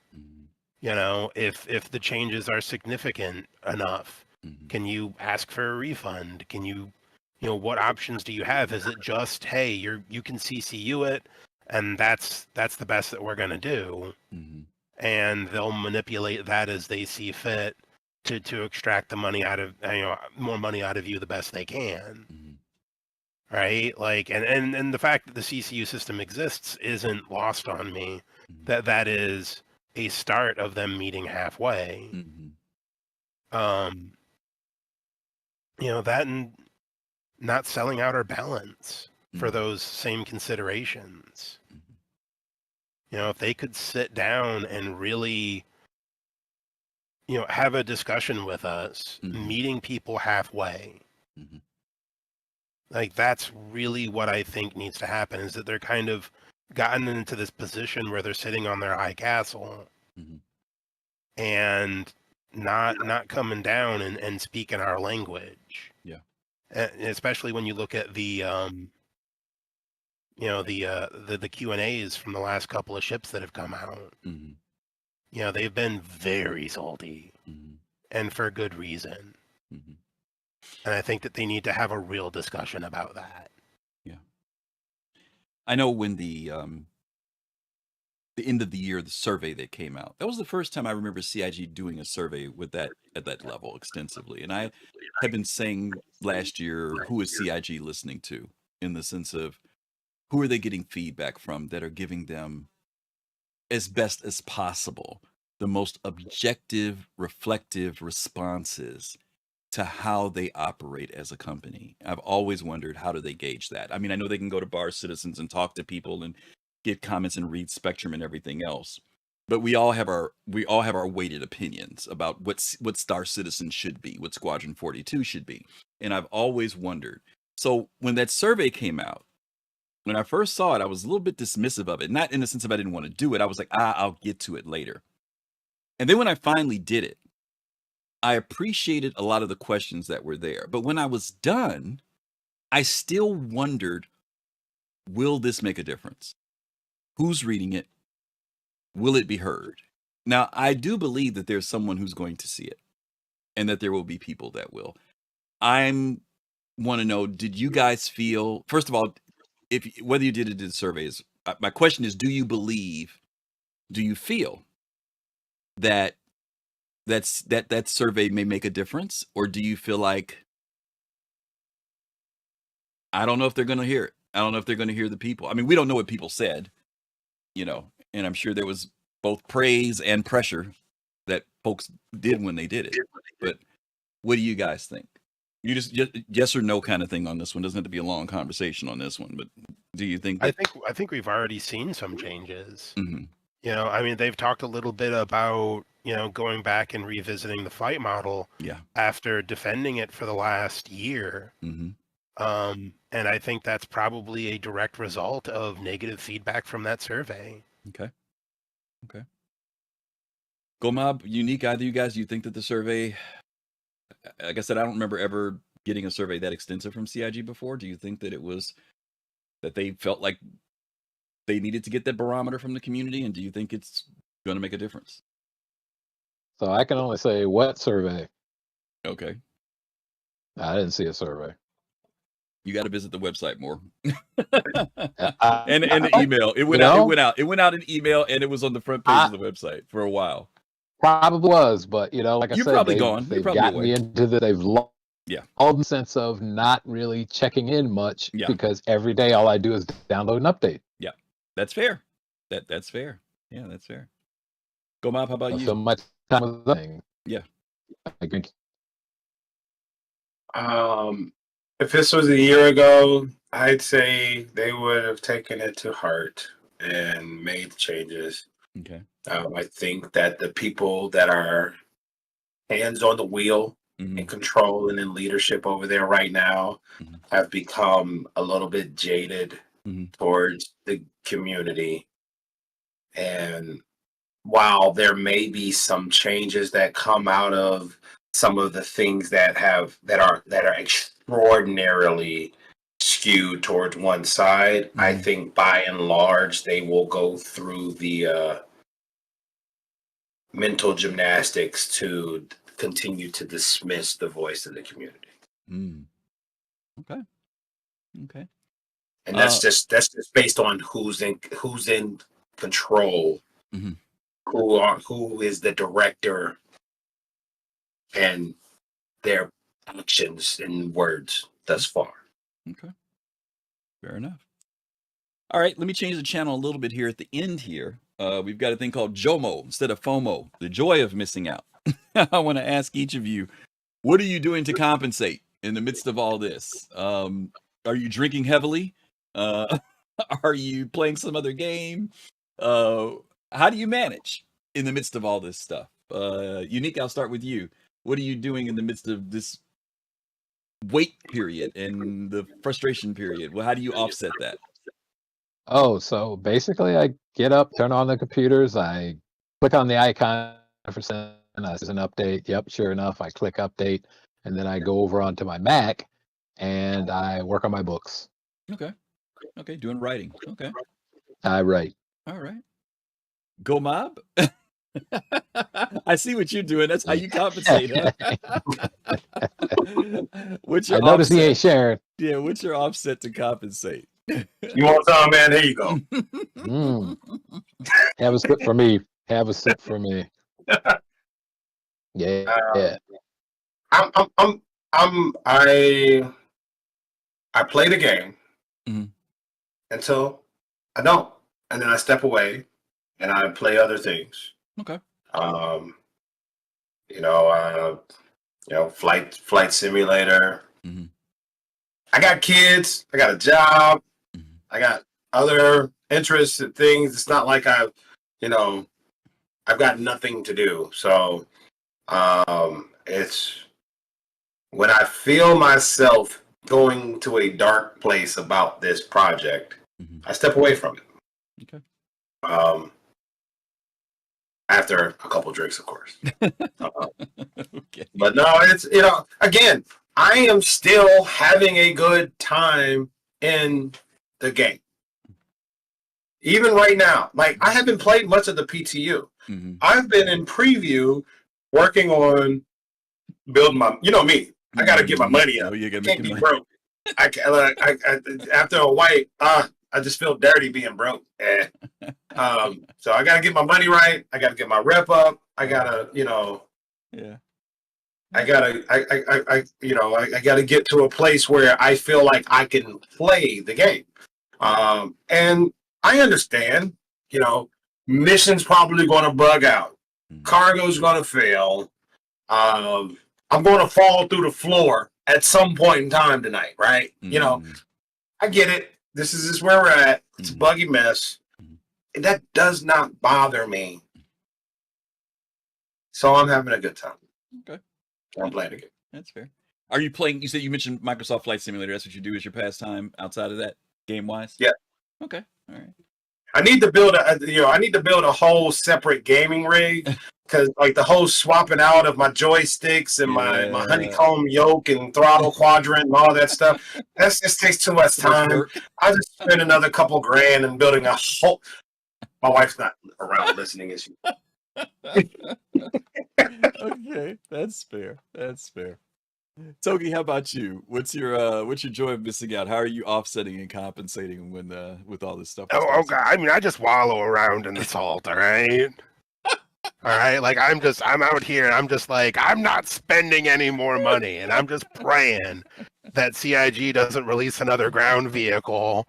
If the changes are significant enough, can you ask for a refund? Can you what options do you have? Is it just, hey, you can CCU it, and that's the best that we're going to do, and they'll manipulate that as they see fit to extract the money out of more money out of you the best they can, right? Like, and the fact that the CCU system exists isn't lost on me. That is a start of them meeting halfway. That and not selling out our balance for those same considerations. If they could sit down and really, have a discussion with us, meeting people halfway. Like, that's really what I think needs to happen, is that they're kind of gotten into this position where they're sitting on their high castle and not coming down and speaking our language. Yeah. Especially when you look at the the Q&As from the last couple of ships that have come out. They've been very salty, and for good reason. And I think that they need to have a real discussion about that. Yeah. I know when the end of the year, the survey that came out, that was the first time I remember CIG doing a survey with that at that level extensively. And I had been saying last year, who is CIG listening to, in the sense of who are they getting feedback from that are giving them, as best as possible, the most objective, reflective responses to how they operate as a company. I've always wondered, how do they gauge that? I mean, I know they can go to Bar Citizens and talk to people and get comments and read Spectrum and everything else, but we all have our weighted opinions about what Star Citizen should be, what Squadron 42 should be. And I've always wondered. So when that survey came out, when I first saw it, I was a little bit dismissive of it. Not in the sense of I didn't want to do it. I was like, I'll get to it later. And then when I finally did it, I appreciated a lot of the questions that were there. But when I was done, I still wondered, will this make a difference? Who's reading it? Will it be heard? Now, I do believe that there's someone who's going to see it and that there will be people that will. I want to know, did you guys feel, first of all, whether you did surveys, my question is, do you feel that that survey may make a difference? Or do you feel like, I don't know if they're going to hear it. I don't know if they're going to hear the people. I mean, we don't know what people said, and I'm sure there was both praise and pressure that folks did when they did it. But what do you guys think? You just yes or no kind of thing on this one. Doesn't have to be a long conversation on this one, but do you think that... I think we've already seen some changes. Mm-hmm. I mean, they've talked a little bit about, going back and revisiting the fight model after defending it for the last year. Mm-hmm. And I think that's probably a direct result of negative feedback from that survey. Okay. GoamATL, Younique, either you guys, do you think that the survey, like I said, I don't remember ever getting a survey that extensive from CIG before. Do you think that it was that they felt like they needed to get that barometer from the community? And do you think it's going to make a difference? So I can only say, what survey? Okay. I didn't see a survey. You got to visit the website more. and the email. It went out. It went out in email, and it was on the front page of the website for a while. Probably was, but like I You're said, probably gone. They've gotten me into that. They've lost all the sense of not really checking in much because every day all I do is download an update. Yeah, that's fair. That's fair. Yeah, that's fair. GoamATL, how about you? So much time with the thing. Yeah. I agree. If this was a year ago, I'd say they would have taken it to heart and made changes. Okay. I think that the people that are hands on the wheel and control and in leadership over there right now have become a little bit jaded towards the community. And while there may be some changes that come out of some of the things that are extraordinarily skewed towards one side, I think by and large they will go through the mental gymnastics to continue to dismiss the voice of the community. Okay. And that's just based on who's in control, who is the director, and their actions and words thus far. Okay. Fair enough. All right, let me change the channel a little bit here at the end here. We've got a thing called JOMO instead of FOMO, the joy of missing out. I want to ask each of you, what are you doing to compensate in the midst of all this? Are you drinking heavily? Are you playing some other game? How do you manage in the midst of all this stuff? Younique, I'll start with you. What are you doing in the midst of this wait period and the frustration period? Well, how do you offset that? Oh, so basically I get up, turn on the computers, I click on the icon for sending us an update. Yep, sure enough, I click update, and then I go over onto my Mac and I work on my books. Okay, doing writing. Okay. I write. All right. GoamATL? I see what you're doing. That's how you compensate, huh? What's your I notice offset? he ain't sharing. Yeah, what's your offset to compensate? You want some, man? Here you go. Have a sip for me. Have a sip for me. Yeah. I play the game until I don't, and then I step away and I play other things. Okay. flight simulator. Mm-hmm. I got kids. I got a job. Mm-hmm. I got other interests and things. It's not like I've got nothing to do. So it's when I feel myself going to a dark place about this project, Mm-hmm. I step away from it. Okay. After a couple drinks, of course. Okay. But no, it's, again, I am still having a good time in the game. Even right now, like I haven't played much of the PTU. Mm-hmm. I've been in preview working on building my, me. I got to get my money up. Oh, you I gotta can't make be your broke. I after a white, I just feel dirty being broke. So I got to get my money right. I got to get my rep up. I got to, Yeah. I gotta get to a place where I feel like I can play the game. And I understand, missions probably going to bug out. Mm-hmm. Cargo's going to fail. I'm going to fall through the floor at some point in time tonight, right? Mm-hmm. I get it. This is just where we're at. It's a Mm-hmm. buggy mess. Mm-hmm. That does not bother me. So I'm having a good time. Okay. I'm playing again. That's fair. Are you playing? You mentioned Microsoft Flight Simulator. That's what you do as your pastime outside of that, game wise. Yeah. Okay. All right. I need to build a whole separate gaming rig because like the whole swapping out of my joysticks and my honeycomb yoke and throttle quadrant and all that stuff. That just takes too much time. I just spend another couple grand and building a whole. My wife's not around listening, is she? Okay, that's fair. That's fair. Togi, how about you? What's your joy of missing out? How are you offsetting and compensating when with all this stuff? Oh God! I mean, I just wallow around in the salt. All right. All right, like I'm out here and I'm just like, I'm not spending any more money and I'm just praying that CIG doesn't release another ground vehicle,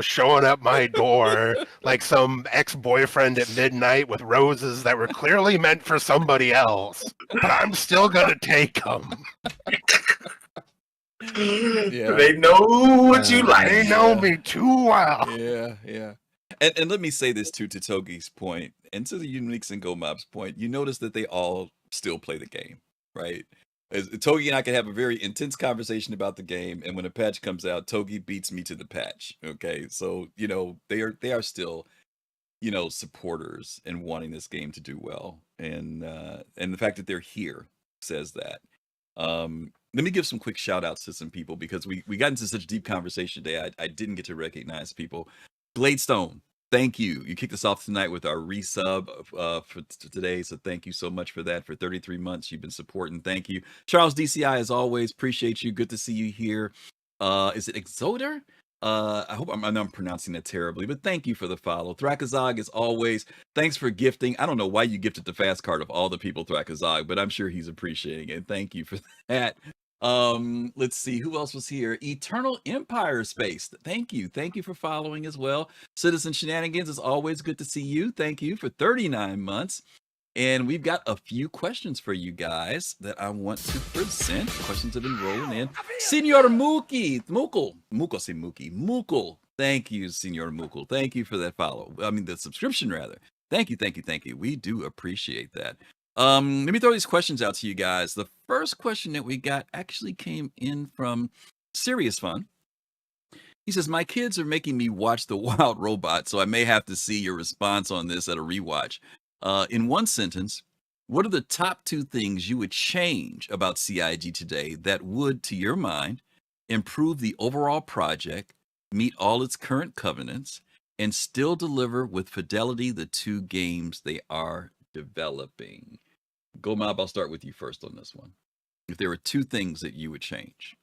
showing up my door like some ex-boyfriend at midnight with roses that were clearly meant for somebody else, but I'm still gonna take them. Yeah. They know what you like. They know me too well. Yeah. And let me say this too, to Togi's point, and to the Youniques and GoMob's point. You notice that they all still play the game, right? As Togi and I can have a very intense conversation about the game, and when a patch comes out, Togi beats me to the patch. Okay, so they are still supporters and wanting this game to do well, and the fact that they're here says that. Let me give some quick shout outs to some people because we got into such deep conversation today. I didn't get to recognize people. Gladestone, thank you. You kicked us off tonight with our resub for today. So thank you so much for that. For 33 months, you've been supporting. Thank you. Charles DCI, as always, appreciate you. Good to see you here. Is it Exoder? I know I'm pronouncing that terribly, but thank you for the follow. Thrakazog, as always, thanks for gifting. I don't know why you gifted the fast card of all the people, Thrakazog, but I'm sure he's appreciating it. Thank you for that. Let's see who else was here. Eternal Empire Space, thank you for following as well. Citizen Shenanigans, is always good to see you. Thank you for 39 months. And we've got a few questions for you guys that I want to present. Questions have been rolling in. Senor Mukul. Thank you, Senor Mukul. Thank you for that follow. The subscription rather. Thank you. We do appreciate that. Let me throw these questions out to you guys. The first question that we got actually came in from Serious Fun. He says, my kids are making me watch The Wild Robot, so I may have to see your response on this at a rewatch. In one sentence, what are the top 2 things you would change about CIG today that would, to your mind, improve the overall project, meet all its current covenants, and still deliver with fidelity the 2 games they are developing? GoMob, I'll start with you first on this one. If there were 2 things that you would change.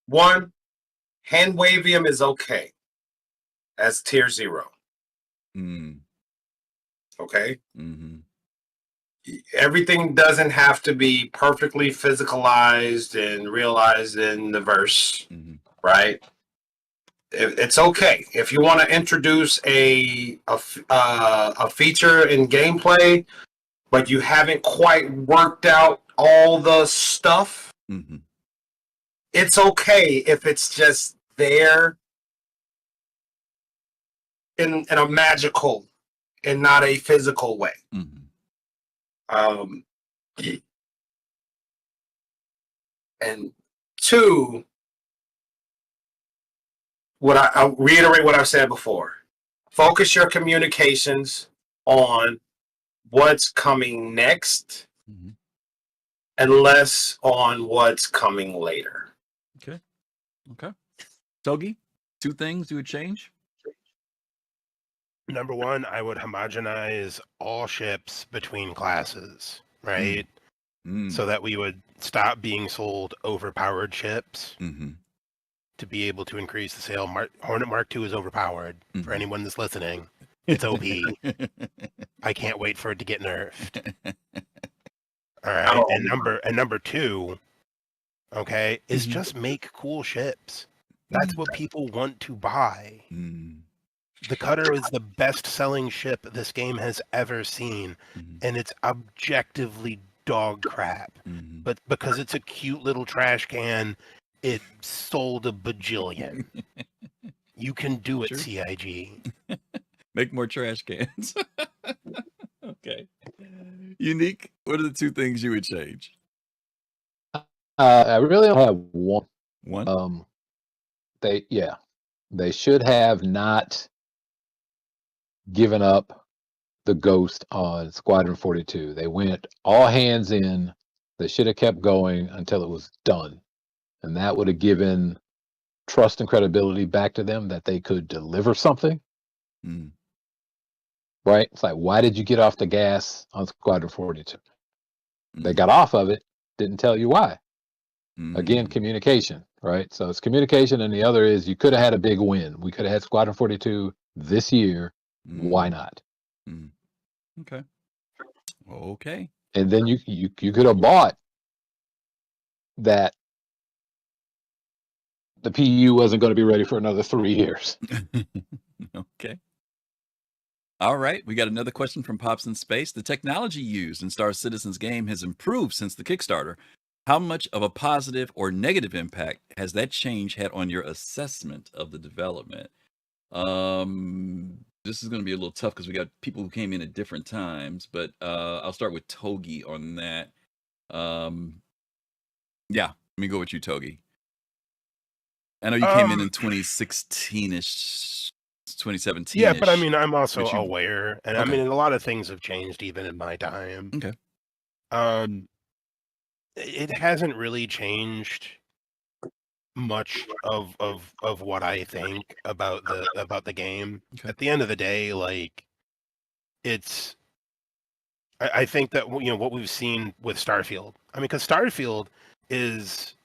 One, hand wavium is okay as tier 0. Okay. Mm-hmm. Everything doesn't have to be perfectly physicalized and realized in the verse, right? it's okay if you want to introduce a feature in gameplay, but you haven't quite worked out all the stuff. Mm-hmm. It's okay if it's just there in a magical and not a physical way. Mm-hmm. And two, I'll reiterate what I've said before. Focus your communications on what's coming next, Mm-hmm. and less on what's coming later. Okay. Togi, 2 things you would change? Number one, I would homogenize all ships between classes, right? So that we would stop being sold overpowered ships Mm-hmm. to be able to increase the sale. Hornet Mark II is overpowered. Mm-hmm. For anyone that's listening, it's OP. I can't wait for it to get nerfed. All right, and number two, okay, is Mm-hmm. just make cool ships. That's what people want to buy. Mm-hmm. The Cutter is the best-selling ship this game has ever seen, and it's objectively dog crap. Mm-hmm. But because it's a cute little trash can, it sold a bajillion. You can do it, Sure. CIG. Make more trash cans. Okay. Younique, what are the 2 things you would change? I really don't have one. One? They should have not given up the ghost on Squadron 42. They went all hands in. They should have kept going until it was done. And that would have given trust and credibility back to them that they could deliver something. Mm. Right? It's like, why did you get off the gas on Squadron 42? They Mm. got off of it, didn't tell you why. Mm. Again, communication, right? So it's communication, and the other is you could have had a big win. We could have had Squadron 42 this year. Why not? Mm. Okay. Okay. And then you could have bought that the PU wasn't going to be ready for another 3 years. Okay. All right. We got another question from Pops in Space. The technology used in Star Citizen's game has improved since the Kickstarter. How much of a positive or negative impact has that change had on your assessment of the development? This is going to be a little tough because we got people who came in at different times, but I'll start with Togi on that. Yeah, let me go with you, Togi. I know you came in 2016-ish, 2017. Yeah, but I mean, I'm also But you- aware, and I Okay. mean, a lot of things have changed even in my time. Okay. It hasn't really changed much of what I think about the game. Okay. At the end of the day, like I think that what we've seen with Starfield. I mean, because Starfield is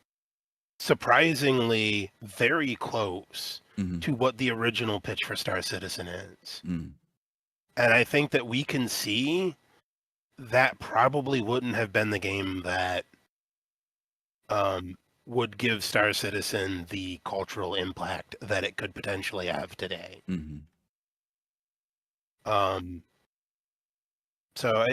surprisingly very close to what the original pitch for Star Citizen is. Mm. And I think that we can see that probably wouldn't have been the game that would give Star Citizen the cultural impact that it could potentially have today. Mm-hmm. So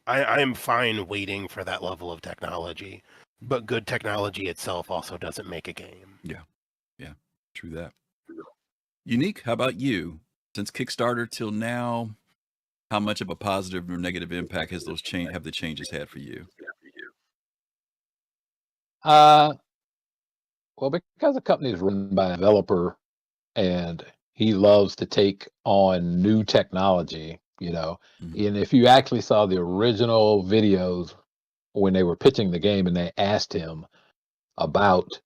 I am fine waiting for that level of technology, but good technology itself also doesn't make a game. Yeah. True that. Younique, how about you? Since Kickstarter till now, how much of a positive or negative impact has those have the changes had for you? Well, because the company is run by a developer and he loves to take on new technology, and if you actually saw the original videos when they were pitching the game and they asked him about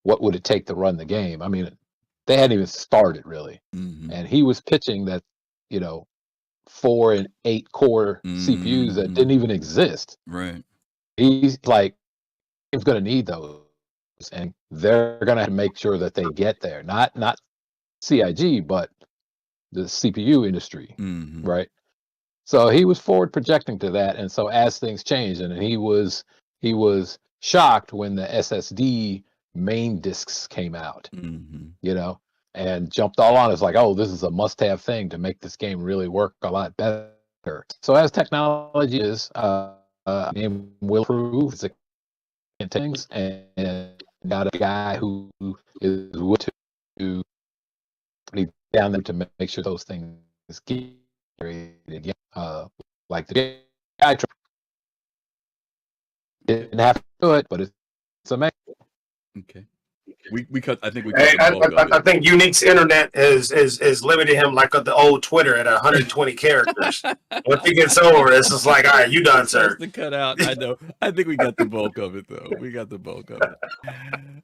what would it take to run the game, I mean, they hadn't even started really. And he was pitching that, 4 and 8 core CPUs that didn't even exist. Right. He's like, it's going to need those, and they're going to have to make sure that they get there. Not CIG, but the CPU industry, right? So he was forward projecting to that, and so as things changed, and he was shocked when the SSD main discs came out, Mm-hmm. you know, and jumped all on. It's like, oh, this is a must-have thing to make this game really work a lot better. So as technology is, game will improve things, and got a guy who is willing to put down there to make sure those things get created again. Like the guy didn't have to do it, but it's amazing. Okay. We cut. I think we Hey, cut the bulk of I it. think Younique's internet is limiting him like the old Twitter at 120 characters. Once he gets over, it's just like, all right, you done, It starts sir. to cut out. I know. I think we got the bulk of it though. We got the bulk of it.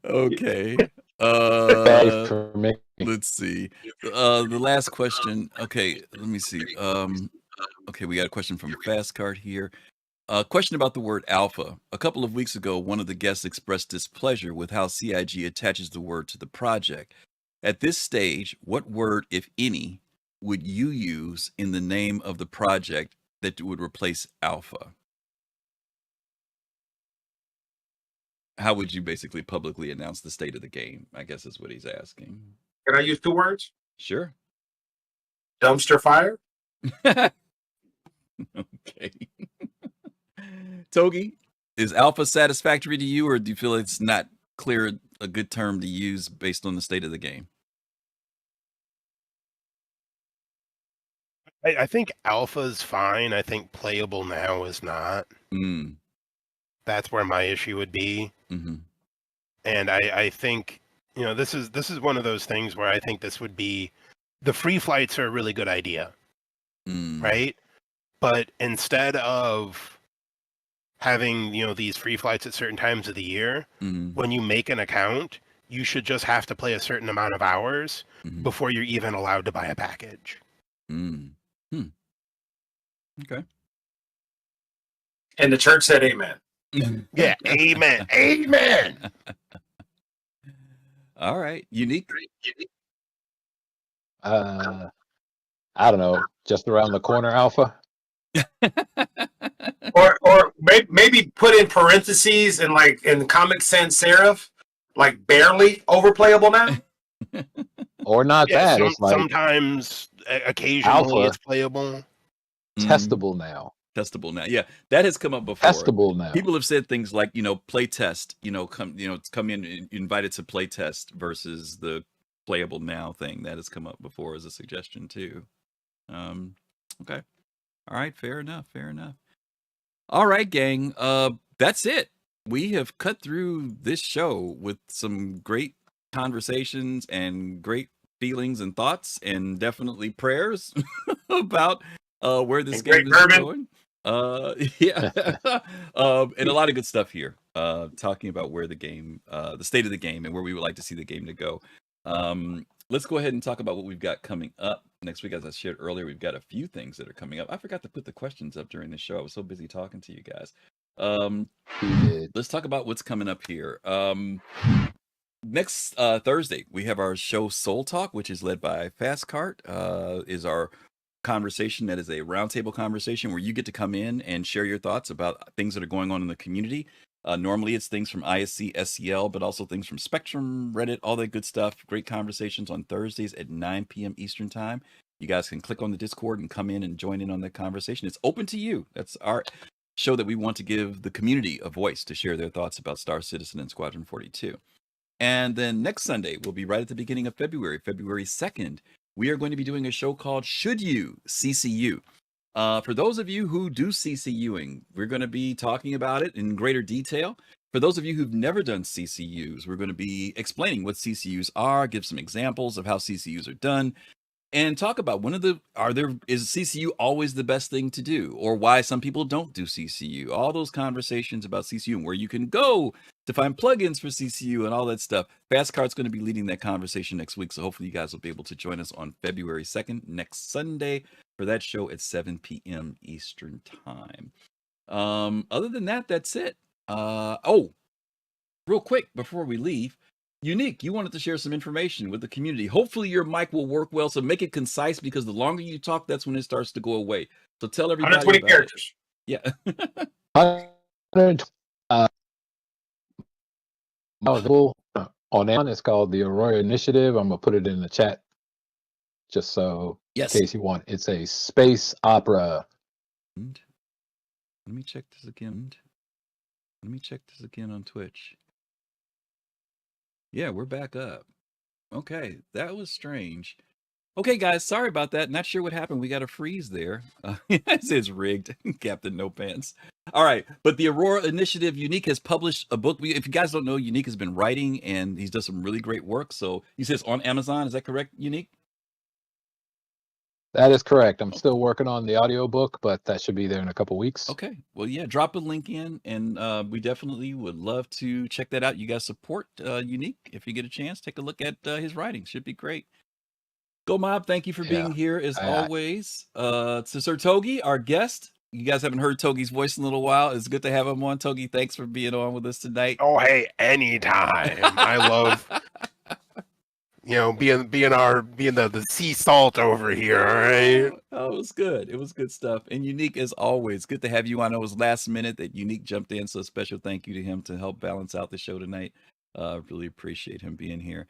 Okay. Bad for me. Let's see. The last question. Okay, let me see. Okay, we got a question from Fastcard here. A question about the word alpha. A couple of weeks ago, one of the guests expressed displeasure with how CIG attaches the word to the project. At this stage, what word, if any, would you use in the name of the project that would replace alpha? How would you basically publicly announce the state of the game, I guess is what he's asking. Can I use 2 words? Sure. Dumpster fire? Okay. Togi, is alpha satisfactory to you, or do you feel it's not clear a good term to use based on the state of the game? I think alpha's fine. I think playable now is not. That's where my issue would be. Mm-hmm. And I think, you know, this is one of those things where I think this would be, the free flights are a really good idea, right? But instead of having, you know, these free flights at certain times of the year, when you make an account, you should just have to play a certain amount of hours before you're even allowed to buy a package. Okay. And the church said amen. Yeah, amen. Amen. All right. Younique? I don't know, just around the corner, alpha. or maybe put in parentheses and like in Comic Sans serif, like barely overplayable now. Or not that. It's like sometimes, occasionally, alpha, it's playable. Testable now. Testable now. Yeah, that has come up before. Testable now. People have said things like, you know, play test, you know, come in invited to play test versus the playable now thing. That has come up before as a suggestion too. Okay. All right, fair enough. All right, gang. That's it. We have cut through this show with some great conversations and great feelings and thoughts, and definitely prayers about where this game is going. Yeah. And a lot of good stuff here. Talking about where the game, the state of the game, and where we would like to see the game to go. Let's go ahead and talk about what we've got coming up next week. As I shared earlier, we've got a few things that are coming up. I forgot to put the questions up during the show. I was so busy talking to you guys. Let's talk about what's coming up here. Next Thursday, we have our show Soul Talk, which is led by Fastcart. Is our conversation that is a roundtable conversation where you get to come in and share your thoughts about things that are going on in the community. Normally it's things from ISC, SCL, but also things from Spectrum, Reddit, all that good stuff. Great conversations on Thursdays at 9 p.m. Eastern time. You guys can click on the Discord and come in and join in on that conversation. It's open to you. That's our show that we want to give the community a voice to share their thoughts about Star Citizen and Squadron 42. And then next Sunday will be right at the beginning of February, February 2nd. We are going to be doing a show called Should You CCU? For those of you who do CCUing, we're going to be talking about it in greater detail. For those of you who've never done CCUs, we're going to be explaining what CCUs are, give some examples of how CCUs are done, and talk about is CCU always the best thing to do, or why some people don't do CCU. All those conversations about CCU and where you can go to find plugins for CCU and all that stuff. Fastcart's going to be leading that conversation next week, so hopefully you guys will be able to join us on February 2nd, next Sunday, for that show at 7 p.m. Eastern time. Other than that, that's it. Real quick before we leave, Younique, you wanted to share some information with the community. Hopefully your mic will work well, so make it concise, because the longer you talk, that's when it starts to go away. So tell everybody 120 about characters. It. Yeah. 100, on Amazon. It's called the Aurora Initiative. I'm gonna put it in the chat just so Yes. in case you want. It's a space opera. And let me check this again. Let me check this again on Twitch. Yeah, we're back up. Okay, that was strange. Okay, guys, sorry about that. Not sure what happened. We got a freeze there. It says rigged, Captain No Pants. All right, but the Aurora Initiative, Younique has published a book. If you guys don't know, Younique has been writing, and he's done some really great work. So he says on Amazon. Is that correct, Younique? That is correct. I'm still working on the audiobook, but that should be there in a couple weeks. Okay. Well, yeah, drop a link in, and we definitely would love to check that out. You guys support Younique if you get a chance. Take a look at his writing. Should be great. Go Mob, thank you for being here as always. To SirTogy, our guest. You guys haven't heard Togi's voice in a little while. It's good to have him on. Togi, thanks for being on with us tonight. Oh, hey, anytime. I love, being the sea salt over here. All right. Oh, it was good. It was good stuff. And Younique, as always, good to have you on. It was last minute that Younique jumped in, so a special thank you to him to help balance out the show tonight. Really appreciate him being here.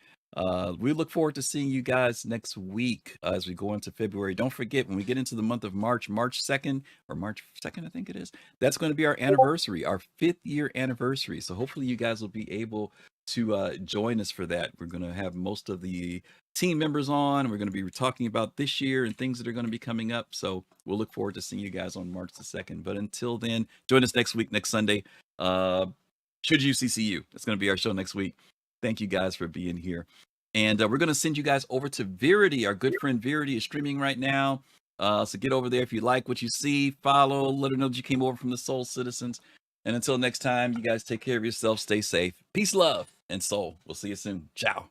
We look forward to seeing you guys next week as we go into February. Don't forget, when we get into the month of March 2nd, or March 2nd, I think it is, that's going to be our anniversary, our 5th year anniversary. So hopefully you guys will be able to join us for that. We're going to have most of the team members on. We're going to be talking about this year and things that are going to be coming up. So we'll look forward to seeing you guys on March the 2nd. But until then, join us next week, next Sunday. Should you CCU? It's going to be our show next week. Thank you guys for being here. And we're going to send you guys over to Verity. Our good friend Verity is streaming right now. So get over there if you like what you see. Follow. Let her know that you came over from the Soul Citizens. And until next time, you guys take care of yourself. Stay safe. Peace, love, and soul. We'll see you soon. Ciao.